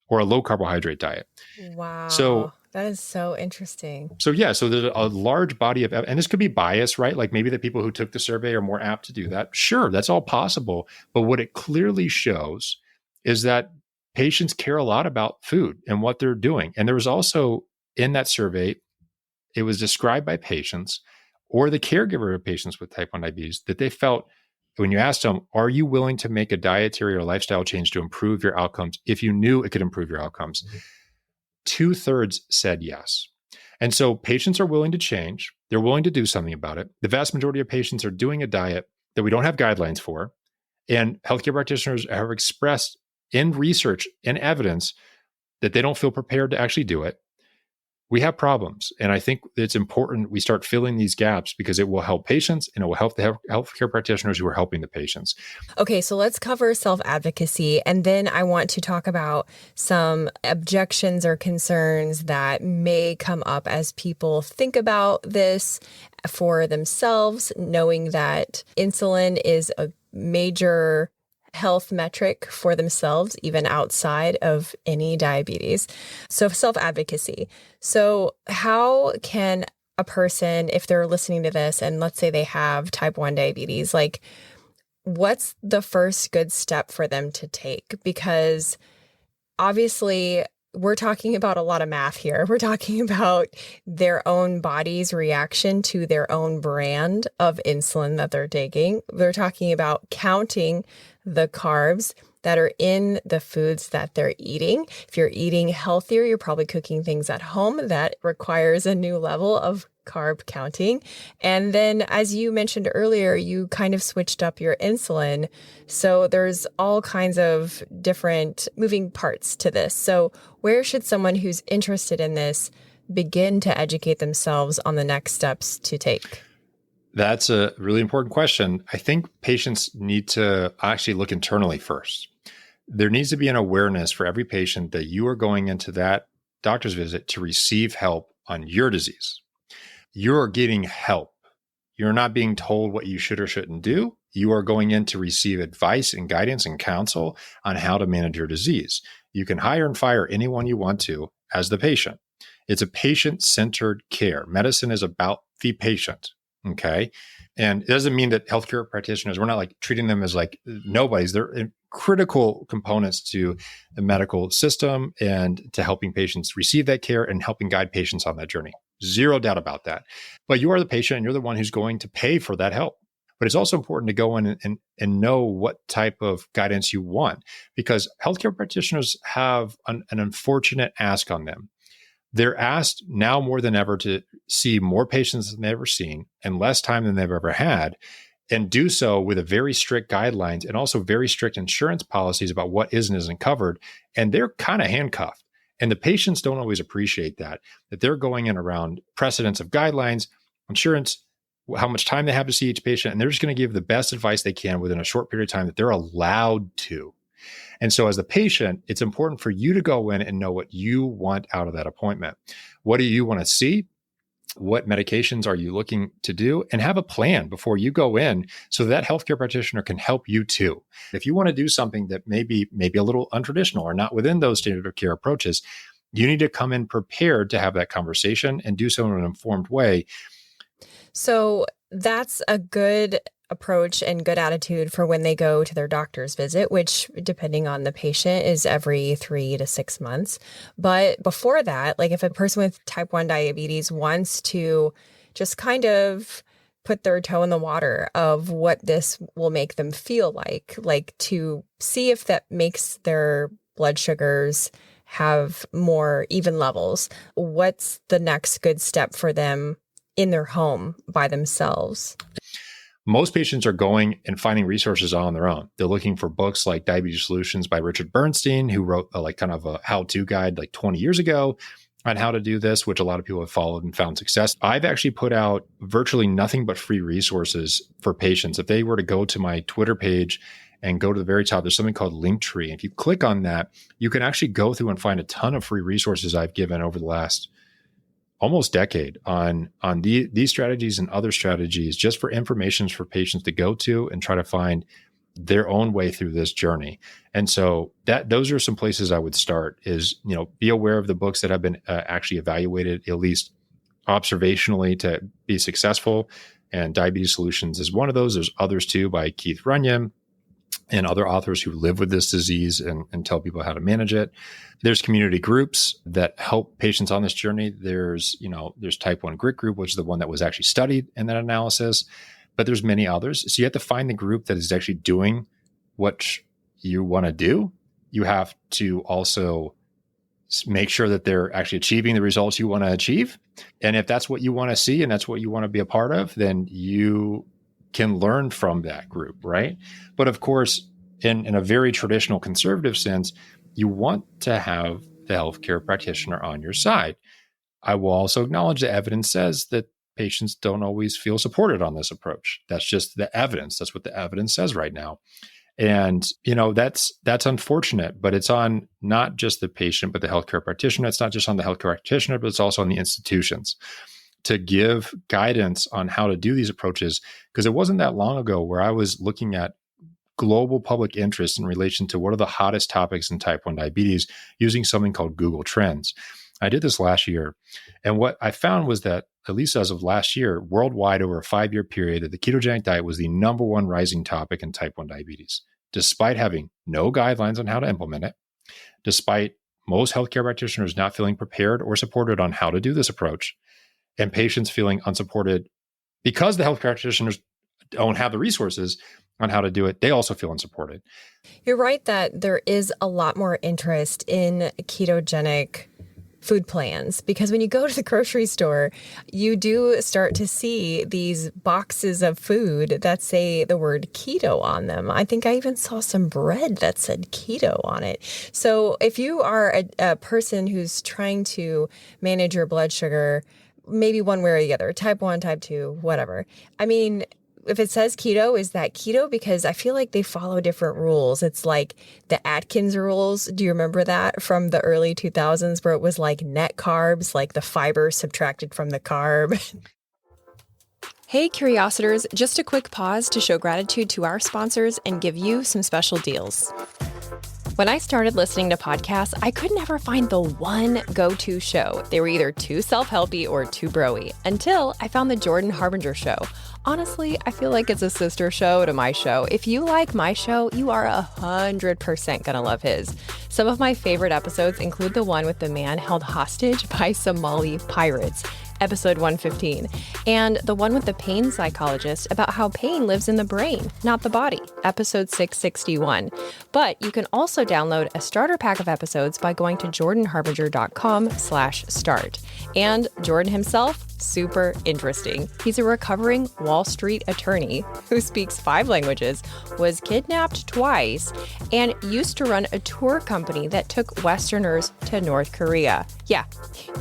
or a low carbohydrate diet. Wow. So that is so interesting. So there's a large body of, and this could be bias, right? Like maybe the people who took the survey are more apt to do that. Sure, that's all possible. But what it clearly shows is that patients care a lot about food and what they're doing. And there was also in that survey, it was described by patients or the caregiver of patients with type 1 diabetes that they felt when you asked them, are you willing to make a dietary or lifestyle change to improve your outcomes if you knew it could improve your outcomes? 2/3 said yes. And so patients are willing to change. They're willing to do something about it. The vast majority of patients are doing a diet that we don't have guidelines for. And healthcare practitioners have expressed in research and evidence that they don't feel prepared to actually do it. We have problems. And I think it's important we start filling these gaps because it will help patients and it will help the healthcare practitioners who are helping the patients. Okay, so let's cover self-advocacy. And then I want to talk about some objections or concerns that may come up as people think about this for themselves, knowing that insulin is a major health metric for themselves, even outside of any diabetes. So self-advocacy. So how can a person, if they're listening to this and let's say they have type 1 diabetes, like what's the first good step for them to take? Because obviously we're talking about a lot of math here. We're talking about their own body's reaction to their own brand of insulin that they're taking. They're talking about counting the carbs that are in the foods that they're eating. If you're eating healthier, you're probably cooking things at home that requires a new level of carb counting. And then, as you mentioned earlier, you kind of switched up your insulin. So there's all kinds of different moving parts to this. So where should someone who's interested in this begin to educate themselves on the next steps to take? That's a really important question. I think patients need to actually look internally first. There needs to be an awareness for every patient that you are going into that doctor's visit to receive help on your disease. You're getting help. You're not being told what you should or shouldn't do. You are going in to receive advice and guidance and counsel on how to manage your disease. You can hire and fire anyone you want to as the patient. It's a patient-centered care. Medicine is about the patient. Okay. And it doesn't mean that healthcare practitioners, we're not like treating them as like nobodies. They're critical components to the medical system and to helping patients receive that care and helping guide patients on that journey. Zero doubt about that. But you are the patient and you're the one who's going to pay for that help. But it's also important to go in and know what type of guidance you want, because healthcare practitioners have an unfortunate ask on them. They're asked now more than ever to see more patients than they've ever seen and less time than they've ever had, and do so with a very strict guidelines and also very strict insurance policies about what is and isn't covered. And they're kind of handcuffed. And the patients don't always appreciate that they're going in around precedents of guidelines, insurance, how much time they have to see each patient, and they're just going to give the best advice they can within a short period of time that they're allowed to. And so as the patient, it's important for you to go in and know what you want out of that appointment. What do you want to see? What medications are you looking to do? And have a plan before you go in so that healthcare practitioner can help you too. If you want to do something that may be a little untraditional or not within those standard of care approaches, you need to come in prepared to have that conversation and do so in an informed way. So that's a good approach and good attitude for when they go to their doctor's visit, which depending on the patient is every 3 to 6 months. But before that, like if a person with type 1 diabetes wants to just kind of put their toe in the water of what this will make them feel like to see if that makes their blood sugars have more even levels, what's the next good step for them in their home by themselves? Most patients are going and finding resources on their own. They're looking for books like Diabetes Solutions by Richard Bernstein, who wrote a how-to guide like 20 years ago on how to do this, which a lot of people have followed and found success. I've actually put out virtually nothing but free resources for patients. If they were to go to my Twitter page and go to the very top, there's something called Linktree. If you click on that, you can actually go through and find a ton of free resources I've given over the last almost decade on these strategies and other strategies, just for information for patients to go to and try to find their own way through this journey. And so those are some places I would start is, be aware of the books that have been actually evaluated, at least observationally, to be successful. And Diabetes Solutions is one of those. There's others too by Keith Runyon and other authors who live with this disease and tell people how to manage it. There's community groups that help patients on this journey. There's Type 1 Grit Group, which is the one that was actually studied in that analysis, but there's many others. So you have to find the group that is actually doing what you want to do. You have to also make sure that they're actually achieving the results you want to achieve. And if that's what you want to see and that's what you want to be a part of, then you can learn from that group, right? But of course, in a very traditional conservative sense, you want to have the healthcare practitioner on your side. I will also acknowledge the evidence says that patients don't always feel supported on this approach. That's just the evidence. That's what the evidence says right now. And, that's unfortunate, but it's on not just the patient, but the healthcare practitioner. It's not just on the healthcare practitioner, but it's also on the institutions to give guidance on how to do these approaches. Because it wasn't that long ago where I was looking at global public interest in relation to what are the hottest topics in type 1 diabetes using something called Google Trends. I did this last year. And what I found was that, at least as of last year, worldwide over a 5-year period, that the ketogenic diet was the number one rising topic in type 1 diabetes, despite having no guidelines on how to implement it, despite most healthcare practitioners not feeling prepared or supported on how to do this approach, and patients feeling unsupported because the health practitioners don't have the resources on how to do it. They also feel unsupported. You're right that there is a lot more interest in ketogenic food plans, because when you go to the grocery store, you do start to see these boxes of food that say the word keto on them. I think I even saw some bread that said keto on it. So if you are a person who's trying to manage your blood sugar, maybe one way or the other, type 1, type 2, whatever. I mean, if it says keto, is that keto? Because I feel like they follow different rules. It's like the Atkins rules. Do you remember that from the early 2000s where it was like net carbs, like the fiber subtracted from the carb? Hey, Curiositors, just a quick pause to show gratitude to our sponsors and give you some special deals. When I started listening to podcasts, I could never find the one go-to show. They were either too self-helpy or too bro-y, until I found the Jordan Harbinger Show. Honestly, I feel like it's a sister show to my show. If you like my show, you are 100% gonna love his. Some of my favorite episodes include the one with the man held hostage by Somali pirates, episode 115, and the one with the pain psychologist about how pain lives in the brain, not the body, episode 661. But you can also download a starter pack of episodes by going to jordanharbinger.com/start. And Jordan himself, super interesting. He's a recovering Wall Street attorney who speaks 5 languages, was kidnapped twice, and used to run a tour company that took Westerners to North Korea. Yeah,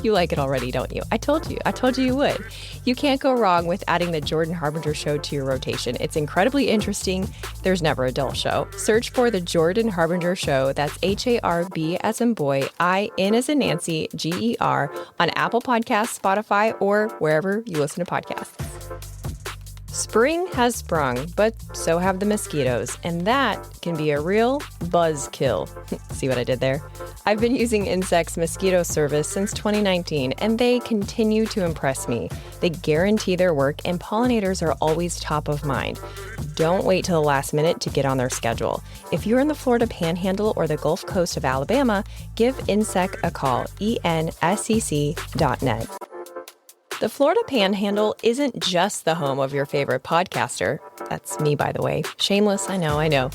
you like it already, don't you? I told you you would. You can't go wrong with adding the Jordan Harbinger Show to your rotation. It's incredibly interesting. There's never a dull show. Search for the Jordan Harbinger Show. That's HARB as in boy, IN as in Nancy, GER on Apple Podcasts, Spotify, or wherever you listen to podcasts. Spring has sprung, but so have the mosquitoes, and that can be a real buzzkill. See what I did there? I've been using Insect's mosquito service since 2019, and they continue to impress me. They guarantee their work, and pollinators are always top of mind. Don't wait till the last minute to get on their schedule. If you're in the Florida Panhandle or the Gulf Coast of Alabama, give Insect a call, enscc.net. The Florida Panhandle isn't just the home of your favorite podcaster. That's me, by the way. Shameless, I know.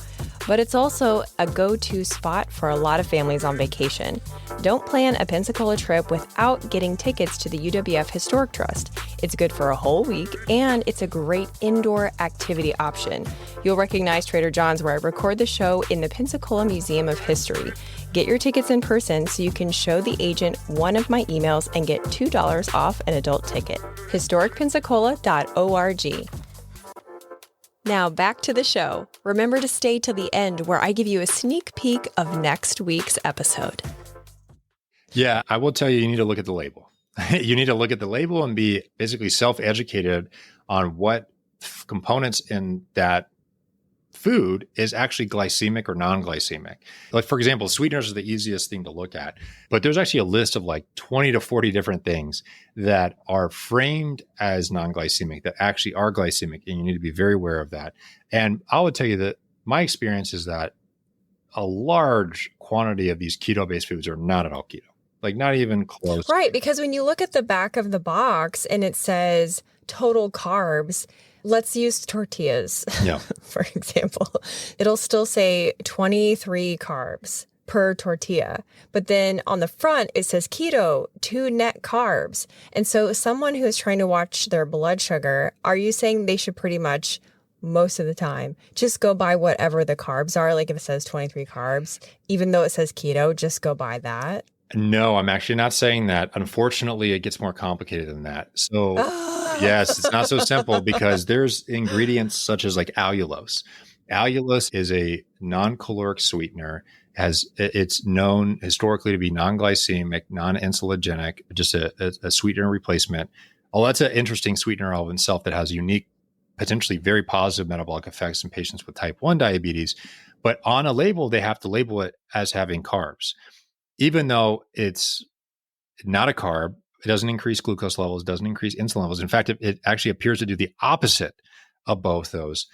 but it's also a go-to spot for a lot of families on vacation. Don't plan a Pensacola trip without getting tickets to the UWF Historic Trust. It's good for a whole week, and it's a great indoor activity option. You'll recognize Trader John's where I record the show in the Pensacola Museum of History. Get your tickets in person so you can show the agent one of my emails and get $2 off an adult ticket. historicpensacola.org. Now back to the show. Remember to stay till the end where I give you a sneak peek of next week's episode. Yeah, I will tell you, you need to look at the label. You need to look at the label and be basically self-educated on what components in that food is actually glycemic or non-glycemic. Like, for example, sweeteners are the easiest thing to look at, but there's actually a list of like 20 to 40 different things that are framed as non-glycemic that actually are glycemic, and you need to be very aware of that. And I would tell you that my experience is that a large quantity of these keto-based foods are not at all keto, like not even close. Right, because when you look at the back of the box and it says total carbs, let's use tortillas, Yeah. for example. It'll still say 23 carbs per tortilla. But then on the front, it says keto, 2 net carbs. And so someone who is trying to watch their blood sugar, are you saying they should pretty much, most of the time, just go by whatever the carbs are? Like if it says 23 carbs, even though it says keto, just go by that? No, I'm actually not saying that. Unfortunately, it gets more complicated than that. So yes, it's not so simple because there's ingredients such as like allulose. Allulose is a non-caloric sweetener. It's known historically to be non-glycemic, non-insulinogenic, just a sweetener replacement. Oh, that's an interesting sweetener all of itself that has unique, potentially very positive metabolic effects in patients with type 1 diabetes. But on a label, they have to label it as having carbs. Even though it's not a carb, it doesn't increase glucose levels, doesn't increase insulin levels. In fact, it actually appears to do the opposite of both those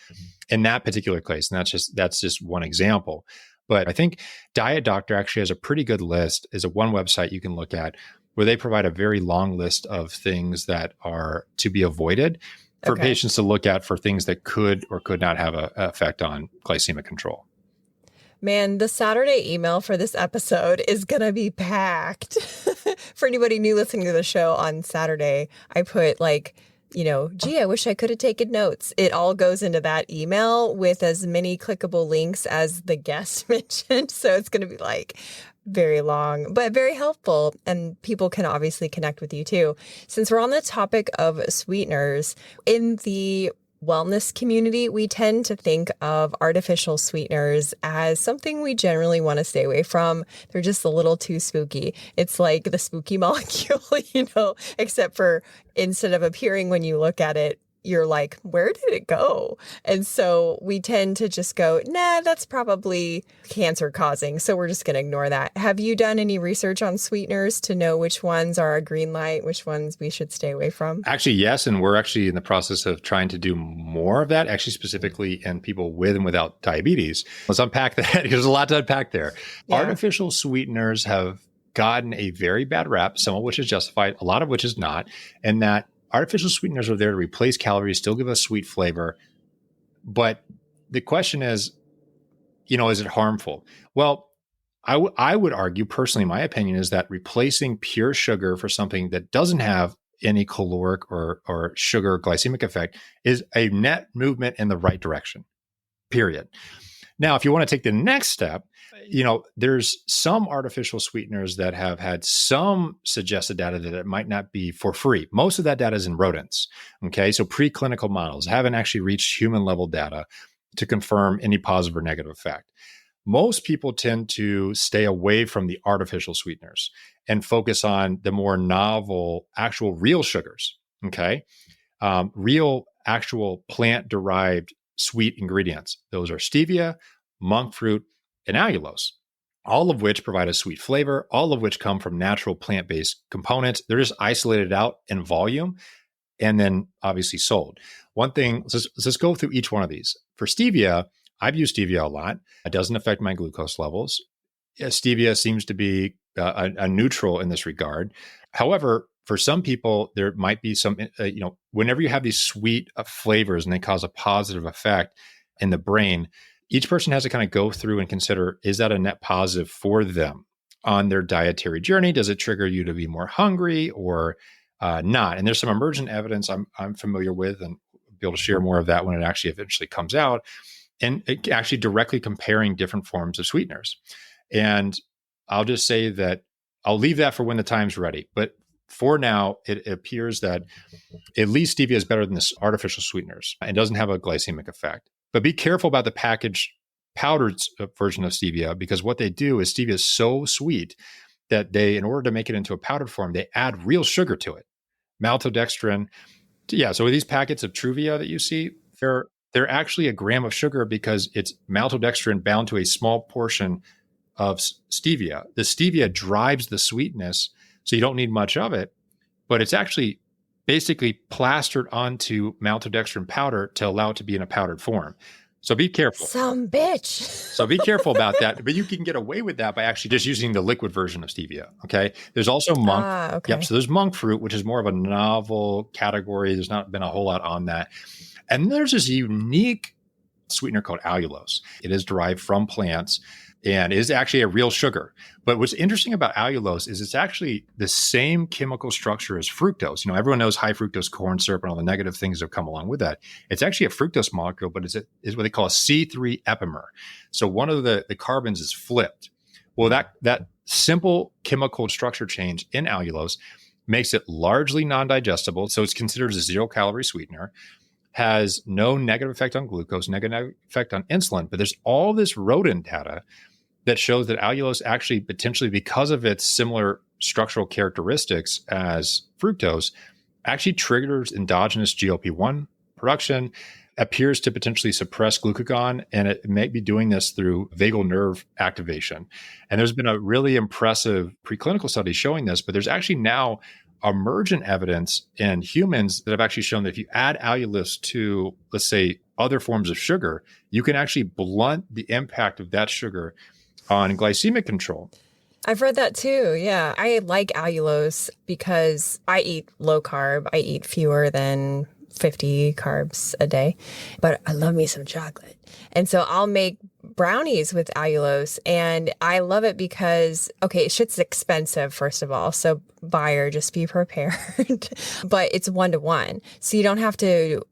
in that particular case. And that's just one example. But I think Diet Doctor actually has a pretty good list, is a one website you can look at where they provide a very long list of things that are to be avoided for patients to look at for things that could or could not have an effect on glycemic control. Man, the Saturday email for this episode is going to be packed. For anybody new listening to the show on Saturday, I put gee, I wish I could have taken notes. It all goes into that email with as many clickable links as the guest mentioned. So it's going to be like very long, but very helpful. And people can obviously connect with you too. Since we're on the topic of sweeteners, in the wellness community, we tend to think of artificial sweeteners as something we generally want to stay away from. They're just a little too spooky. It's like the spooky molecule, except for instead of appearing when you look at it, you're like, where did it go? And so we tend to just go, nah, that's probably cancer causing. So we're just going to ignore that. Have you done any research on sweeteners to know which ones are a green light, which ones we should stay away from? Actually, yes. And we're actually in the process of trying to do more of that, actually specifically in people with and without diabetes. Let's unpack that. There's a lot to unpack there. Yeah. Artificial sweeteners have gotten a very bad rap, some of which is justified, a lot of which is not, and that artificial sweeteners are there to replace calories, still give us sweet flavor. But the question is, is it harmful? Well, I would argue personally, my opinion is that replacing pure sugar for something that doesn't have any caloric or sugar glycemic effect is a net movement in the right direction, period. Now, if you want to take the next step, there's some artificial sweeteners that have had some suggested data that it might not be for free. Most of that data is in rodents. Okay. So preclinical models haven't actually reached human level data to confirm any positive or negative effect. Most people tend to stay away from the artificial sweeteners and focus on the more novel, actual real sugars. Okay. Real, actual plant derived sweet ingredients. Those are stevia, monk fruit, and allulose, all of which provide a sweet flavor, all of which come from natural plant-based components. They're just isolated out in volume and then obviously sold. One thing, let's just go through each one of these. For stevia, I've used stevia a lot. It doesn't affect my glucose levels. Stevia seems to be a neutral in this regard. However, for some people, there might be some, whenever you have these sweet flavors and they cause a positive effect in the brain, each person has to kind of go through and consider, is that a net positive for them on their dietary journey? Does it trigger you to be more hungry or not? And there's some emergent evidence I'm familiar with, and be able to share more of that when it actually eventually comes out, and it actually directly comparing different forms of sweeteners. And I'll just say that I'll leave that for when the time's ready. But for now, it appears that at least stevia is better than this artificial sweeteners and doesn't have a glycemic effect. But be careful about the packaged powdered version of stevia, because what they do is stevia is so sweet that they, in order to make it into a powdered form, they add real sugar to it. Maltodextrin. Yeah, so with these packets of Truvia that you see, they're actually a gram of sugar because it's maltodextrin bound to a small portion of stevia. The stevia drives the sweetness, so you don't need much of it, but it's actually basically plastered onto maltodextrin powder to allow it to be in a powdered form. So be careful. Some bitch. So be careful about that. But you can get away with that by actually just using the liquid version of stevia. Okay. There's also monk. Okay. Yep. So there's monk fruit, which is more of a novel category. There's not been a whole lot on that. And there's this unique sweetener called allulose. It is derived from plants and is actually a real sugar. But what's interesting about allulose is it's actually the same chemical structure as fructose. You know, everyone knows high fructose corn syrup and all the negative things that have come along with that. It's actually a fructose molecule, but is what they call a C3 epimer. So one of the carbons is flipped. Well, that simple chemical structure change in allulose makes it largely non-digestible. So it's considered a 0-calorie sweetener, has no negative effect on glucose, negative effect on insulin. But there's all this rodent data that shows that allulose actually potentially, because of its similar structural characteristics as fructose, actually triggers endogenous GLP-1 production, appears to potentially suppress glucagon, and it may be doing this through vagal nerve activation. And there's been a really impressive preclinical study showing this, but there's actually now emergent evidence in humans that have actually shown that if you add allulose to, let's say, other forms of sugar, you can actually blunt the impact of that sugar on glycemic control. I've read that too. Yeah. I like allulose because I eat low carb. I eat fewer than 50 carbs a day, but I love me some chocolate. And so I'll make brownies with allulose, and I love it because, okay, shit's expensive, first of all. So buyer, just be prepared, but it's 1-to-1. So you don't have to,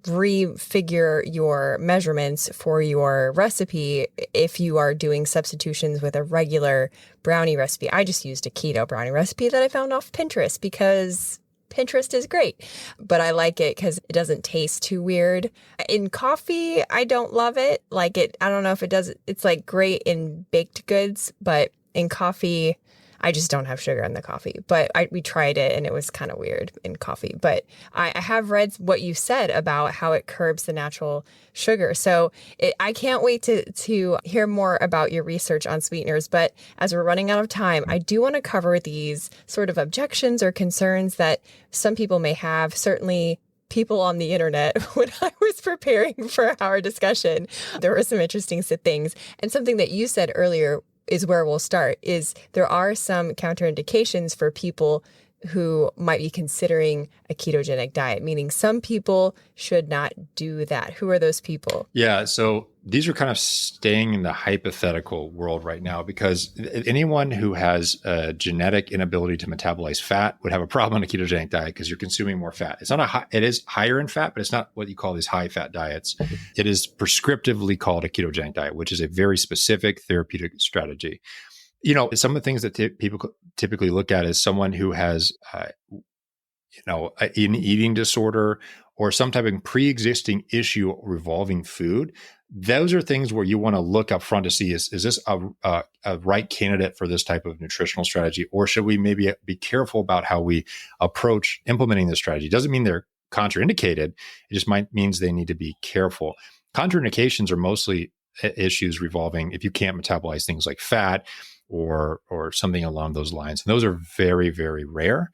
refigure your measurements for your recipe if you are doing substitutions with a regular brownie recipe. I just used a keto brownie recipe that I found off Pinterest because Pinterest is great, but I like it because it doesn't taste too weird. In coffee, I don't love it. I don't know if it does. It's like great in baked goods, but in coffee, I just don't have sugar in the coffee. But we tried it and it was kind of weird in coffee. But I have read what you said about how it curbs the natural sugar. So I can't wait to hear more about your research on sweeteners. But as we're running out of time, I do want to cover these sort of objections or concerns that some people may have. Certainly people on the internet, when I was preparing for our discussion, there were some interesting things. And something that you said earlier is where we'll start, is there are some counterindications for people who might be considering a ketogenic diet, meaning some people should not do that. Who are those people? Yeah, so these are kind of staying in the hypothetical world right now, because anyone who has a genetic inability to metabolize fat would have a problem on a ketogenic diet because you're consuming more fat. It is higher in fat, but it's not what you call these high fat diets. It is prescriptively called a ketogenic diet, which is a very specific therapeutic strategy. Some of the things that people typically look at is someone who has, an eating disorder or some type of pre-existing issue revolving food. Those are things where you want to look up front to see, is this a right candidate for this type of nutritional strategy? Or should we maybe be careful about how we approach implementing this strategy? It doesn't mean they're contraindicated. It just means they need to be careful. Contraindications are mostly issues revolving if you can't metabolize things like fat or something along those lines. And those are very, very rare.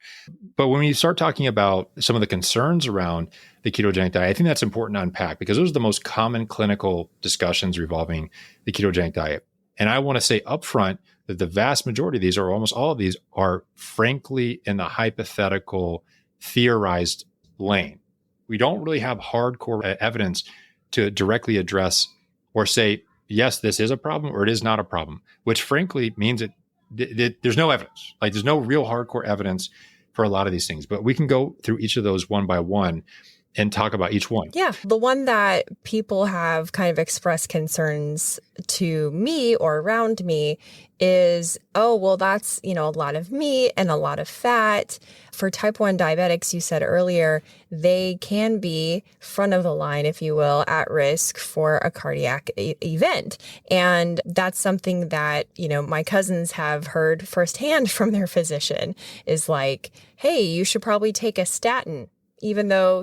But when you start talking about some of the concerns around the ketogenic diet, I think that's important to unpack, because those are the most common clinical discussions revolving the ketogenic diet. And I want to say upfront that the vast majority of these, or almost all of these, are frankly in the hypothetical, theorized lane. We don't really have hardcore evidence to directly address or say, yes, this is a problem or it is not a problem, which frankly means there's no evidence. Like there's no real hardcore evidence for a lot of these things, but we can go through each of those one by one and talk about each one. Yeah. The one that people have kind of expressed concerns to me or around me is, oh, well, that's, a lot of meat and a lot of fat. For type 1 diabetics, you said earlier, they can be front of the line, if you will, at risk for a cardiac event. And that's something that, my cousins have heard firsthand from their physician is like, hey, you should probably take a statin, even though,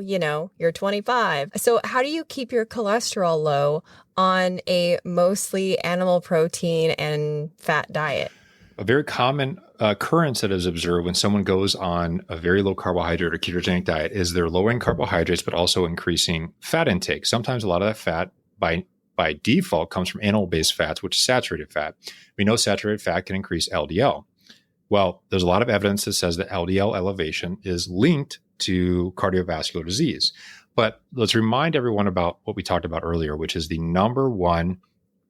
you're 25. So how do you keep your cholesterol low on a mostly animal protein and fat diet? A very common occurrence that is observed when someone goes on a very low carbohydrate or ketogenic diet is they're lowering carbohydrates, but also increasing fat intake. Sometimes a lot of that fat by default comes from animal-based fats, which is saturated fat. We know saturated fat can increase LDL. Well, there's a lot of evidence that says that LDL elevation is linked to cardiovascular disease. But let's remind everyone about what we talked about earlier, which is the number one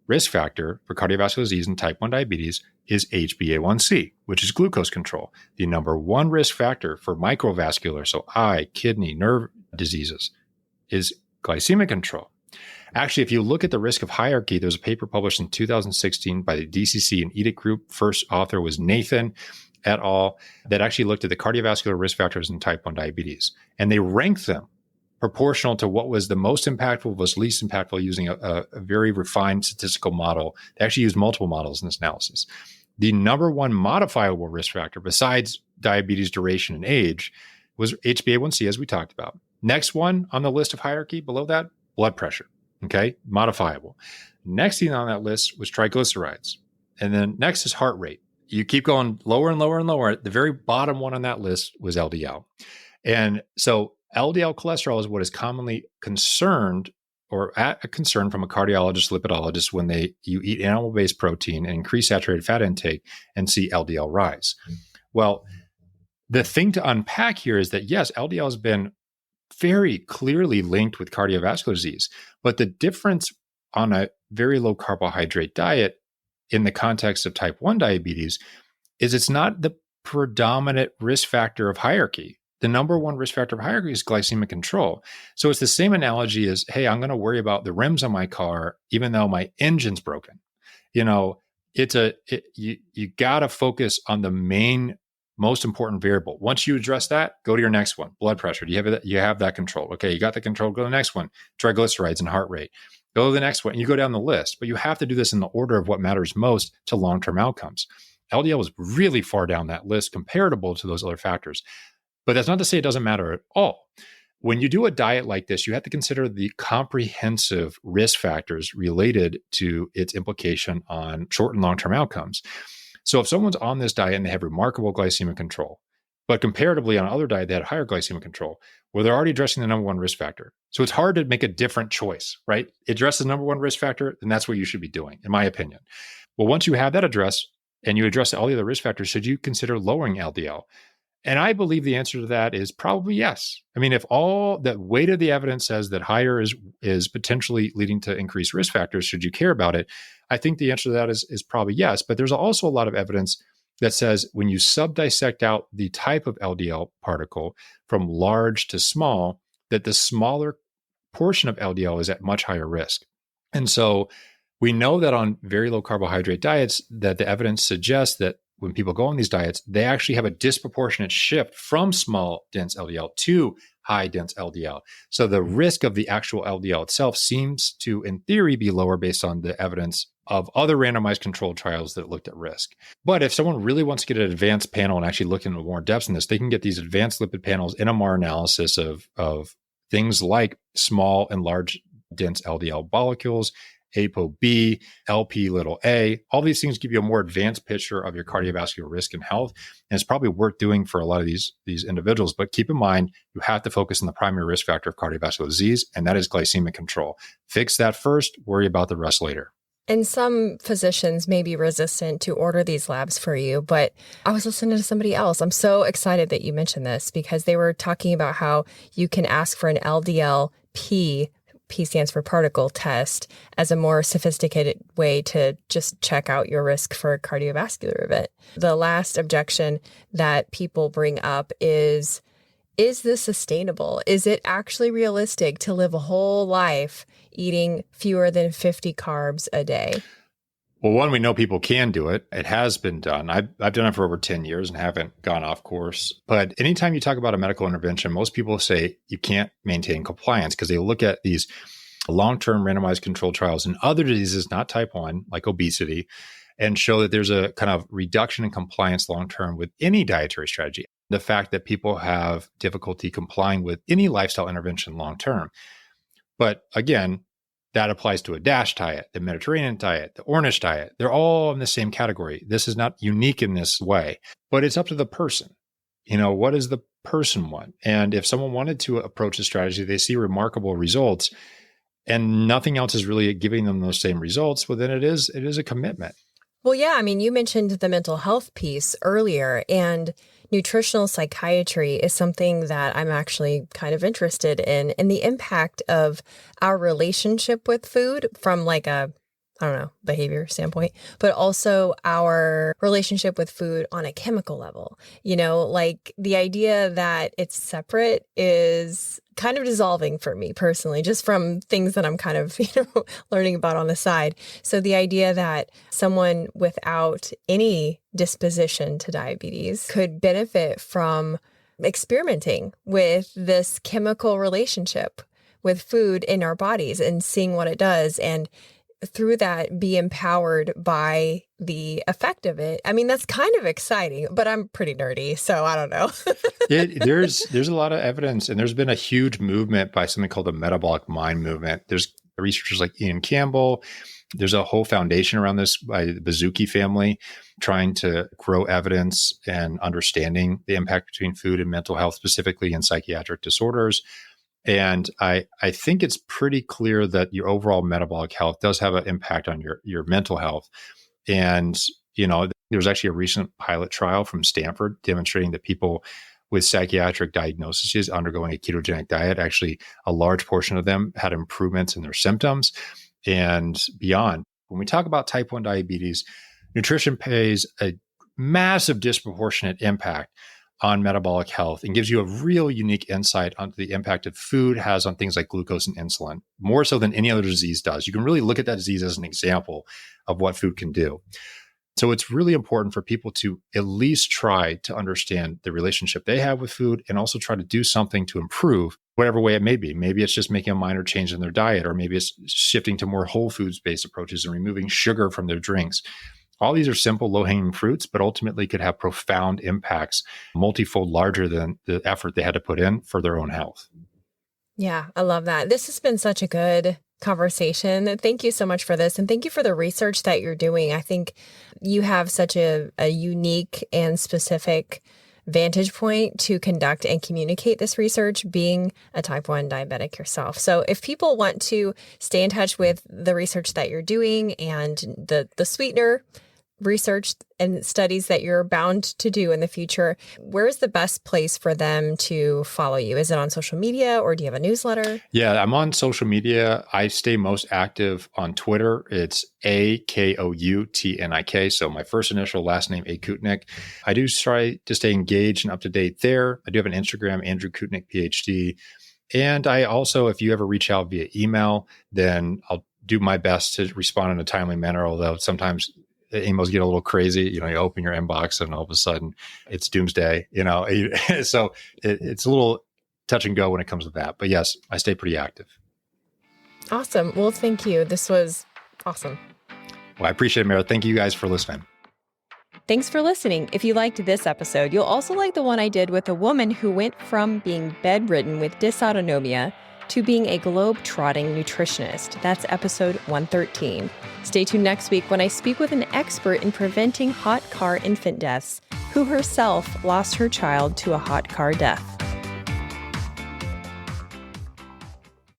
risk factor for cardiovascular disease and type 1 diabetes is HbA1c, which is glucose control. The number one risk factor for microvascular, so eye, kidney, nerve diseases, is glycemic control. Actually, if you look at the risk of hierarchy, there's a paper published in 2016 by the DCC and EDIC group. First author was Nathan et al. That actually looked at the cardiovascular risk factors in type 1 diabetes. And they ranked them proportional to what was the most impactful was least impactful using a very refined statistical model. They actually used multiple models in this analysis. The number one modifiable risk factor besides diabetes duration and age was HbA1c, as we talked about. Next one on the list of hierarchy below that, blood pressure. Okay, modifiable. Next thing on that list was triglycerides. And then next is heart rate. You keep going lower and lower and lower. The very bottom one on that list was LDL. And so LDL cholesterol is what is commonly concerned or at a concern from a cardiologist, lipidologist when you eat animal-based protein and increase saturated fat intake and see LDL rise. Well, the thing to unpack here is that yes, LDL has been very clearly linked with cardiovascular disease, but the difference on a very low carbohydrate diet in the context of type 1 diabetes is it's not the predominant risk factor of hierarchy. The number one risk factor of hierarchy is glycemic control. So it's the same analogy as, hey, I'm going to worry about the rims on my car, even though my engine's broken. You got to focus on the main, most important variable. Once you address that, go to your next one. Blood pressure. You have that control. Okay, you got the control. Go to the next one. Triglycerides and heart rate. Go to the next one. And you go down the list. But you have to do this in the order of what matters most to long-term outcomes. LDL is really far down that list comparable to those other factors. But that's not to say it doesn't matter at all. When you do a diet like this, you have to consider the comprehensive risk factors related to its implication on short and long-term outcomes. So if someone's on this diet and they have remarkable glycemic control, but comparatively on another diet, they had higher glycemic control, well, they're already addressing the number one risk factor. So it's hard to make a different choice, right? Address the number one risk factor, then that's what you should be doing, in my opinion. Well, once you have that addressed and you address all the other risk factors, should you consider lowering LDL? And I believe the answer to that is probably yes. I mean, if all the weight of the evidence says that higher is potentially leading to increased risk factors, should you care about it? I think the answer to that is probably yes. But there's also a lot of evidence that says when you subdissect out the type of LDL particle from large to small, that the smaller portion of LDL is at much higher risk. And so we know that on very low carbohydrate diets, that the evidence suggests that when people go on these diets, they actually have a disproportionate shift from small dense LDL to high dense LDL. So the risk of the actual LDL itself seems to, in theory, be lower based on the evidence of other randomized controlled trials that looked at risk. But if someone really wants to get an advanced panel and actually look into more depth in this, they can get these advanced lipid panels, NMR analysis of things like small and large dense LDL molecules, ApoB, Lp(a). All these things give you a more advanced picture of your cardiovascular risk and health. And it's probably worth doing for a lot of these individuals. But keep in mind, you have to focus on the primary risk factor of cardiovascular disease, and that is glycemic control. Fix that first, worry about the rest later. And some physicians may be resistant to order these labs for you, but I was listening to somebody else. I'm so excited that you mentioned this because they were talking about how you can ask for an LDL-P P stands for particle test, as a more sophisticated way to just check out your risk for a cardiovascular event. The last objection that people bring up is this sustainable? Is it actually realistic to live a whole life eating fewer than 50 carbs a day? Well, one, we know people can do it. It has been done. I've done it for over 10 years and haven't gone off course. But anytime you talk about a medical intervention, most people say you can't maintain compliance because they look at these long-term randomized controlled trials in other diseases, not type 1, like obesity, and show that there's a kind of reduction in compliance long-term with any dietary strategy. The fact that people have difficulty complying with any lifestyle intervention long-term. But again, that applies to a DASH diet, the Mediterranean diet, the Ornish diet. They're all in the same category. This is not unique in this way, but it's up to the person. What does the person want? And if someone wanted to approach a strategy, they see remarkable results and nothing else is really giving them those same results, well, then it is a commitment. Well, yeah. I mean, you mentioned the mental health piece earlier, and nutritional psychiatry is something that I'm actually kind of interested in, and the impact of our relationship with food from like a, behavior standpoint, but also our relationship with food on a chemical level. Like the idea that it's separate is kind of dissolving for me personally, just from things that I'm kind of, learning about on the side. So the idea that someone without any disposition to diabetes could benefit from experimenting with this chemical relationship with food in our bodies and seeing what it does, and through that be empowered by the effect of it. I mean, that's kind of exciting, but I'm pretty nerdy, so I don't know. There's a lot of evidence, and there's been a huge movement by something called the metabolic mind movement. There's researchers like Ian Campbell. There's a whole foundation around this by the Bazuki family trying to grow evidence and understanding the impact between food and mental health, specifically in psychiatric disorders. And I think it's pretty clear that your overall metabolic health does have an impact on your mental health. And, there's actually a recent pilot trial from Stanford demonstrating that people with psychiatric diagnoses undergoing a ketogenic diet, actually a large portion of them had improvements in their symptoms and beyond. When we talk about type 1 diabetes, nutrition plays a massive disproportionate impact on metabolic health and gives you a real unique insight on the impact that food has on things like glucose and insulin, more so than any other disease does. You can really look at that disease as an example of what food can do. So it's really important for people to at least try to understand the relationship they have with food and also try to do something to improve whatever way it may be. Maybe it's just making a minor change in their diet, or maybe it's shifting to more whole foods-based approaches and removing sugar from their drinks. All these are simple, low-hanging fruits, but ultimately could have profound impacts, multifold larger than the effort they had to put in for their own health. Yeah, I love that. This has been such a good conversation. Thank you so much for this. And thank you for the research that you're doing. I think you have such a unique and specific vantage point to conduct and communicate this research, being a type 1 diabetic yourself. So if people want to stay in touch with the research that you're doing and the sweetener research and studies that you're bound to do in the future, where's the best place for them to follow you? Is it on social media, or do you have a newsletter? Yeah, I'm on social media. I stay most active on Twitter. It's AKOUTNIK. So my first initial, last name, Koutnik. I do try to stay engaged and up to date there. I do have an Instagram, Andrew Koutnik, PhD. And I also, if you ever reach out via email, then I'll do my best to respond in a timely manner, although sometimes emails get a little crazy. You open your inbox and all of a sudden it's doomsday, so it's a little touch and go when it comes to that. But yes, I stay pretty active. Awesome. Well, thank you. This was awesome. Well, I appreciate it, Mara. Thank you guys for listening. Thanks for listening. If you liked this episode, you'll also like the one I did with a woman who went from being bedridden with dysautonomia to being a globe-trotting nutritionist. That's episode 113. Stay tuned next week when I speak with an expert in preventing hot car infant deaths, who herself lost her child to a hot car death.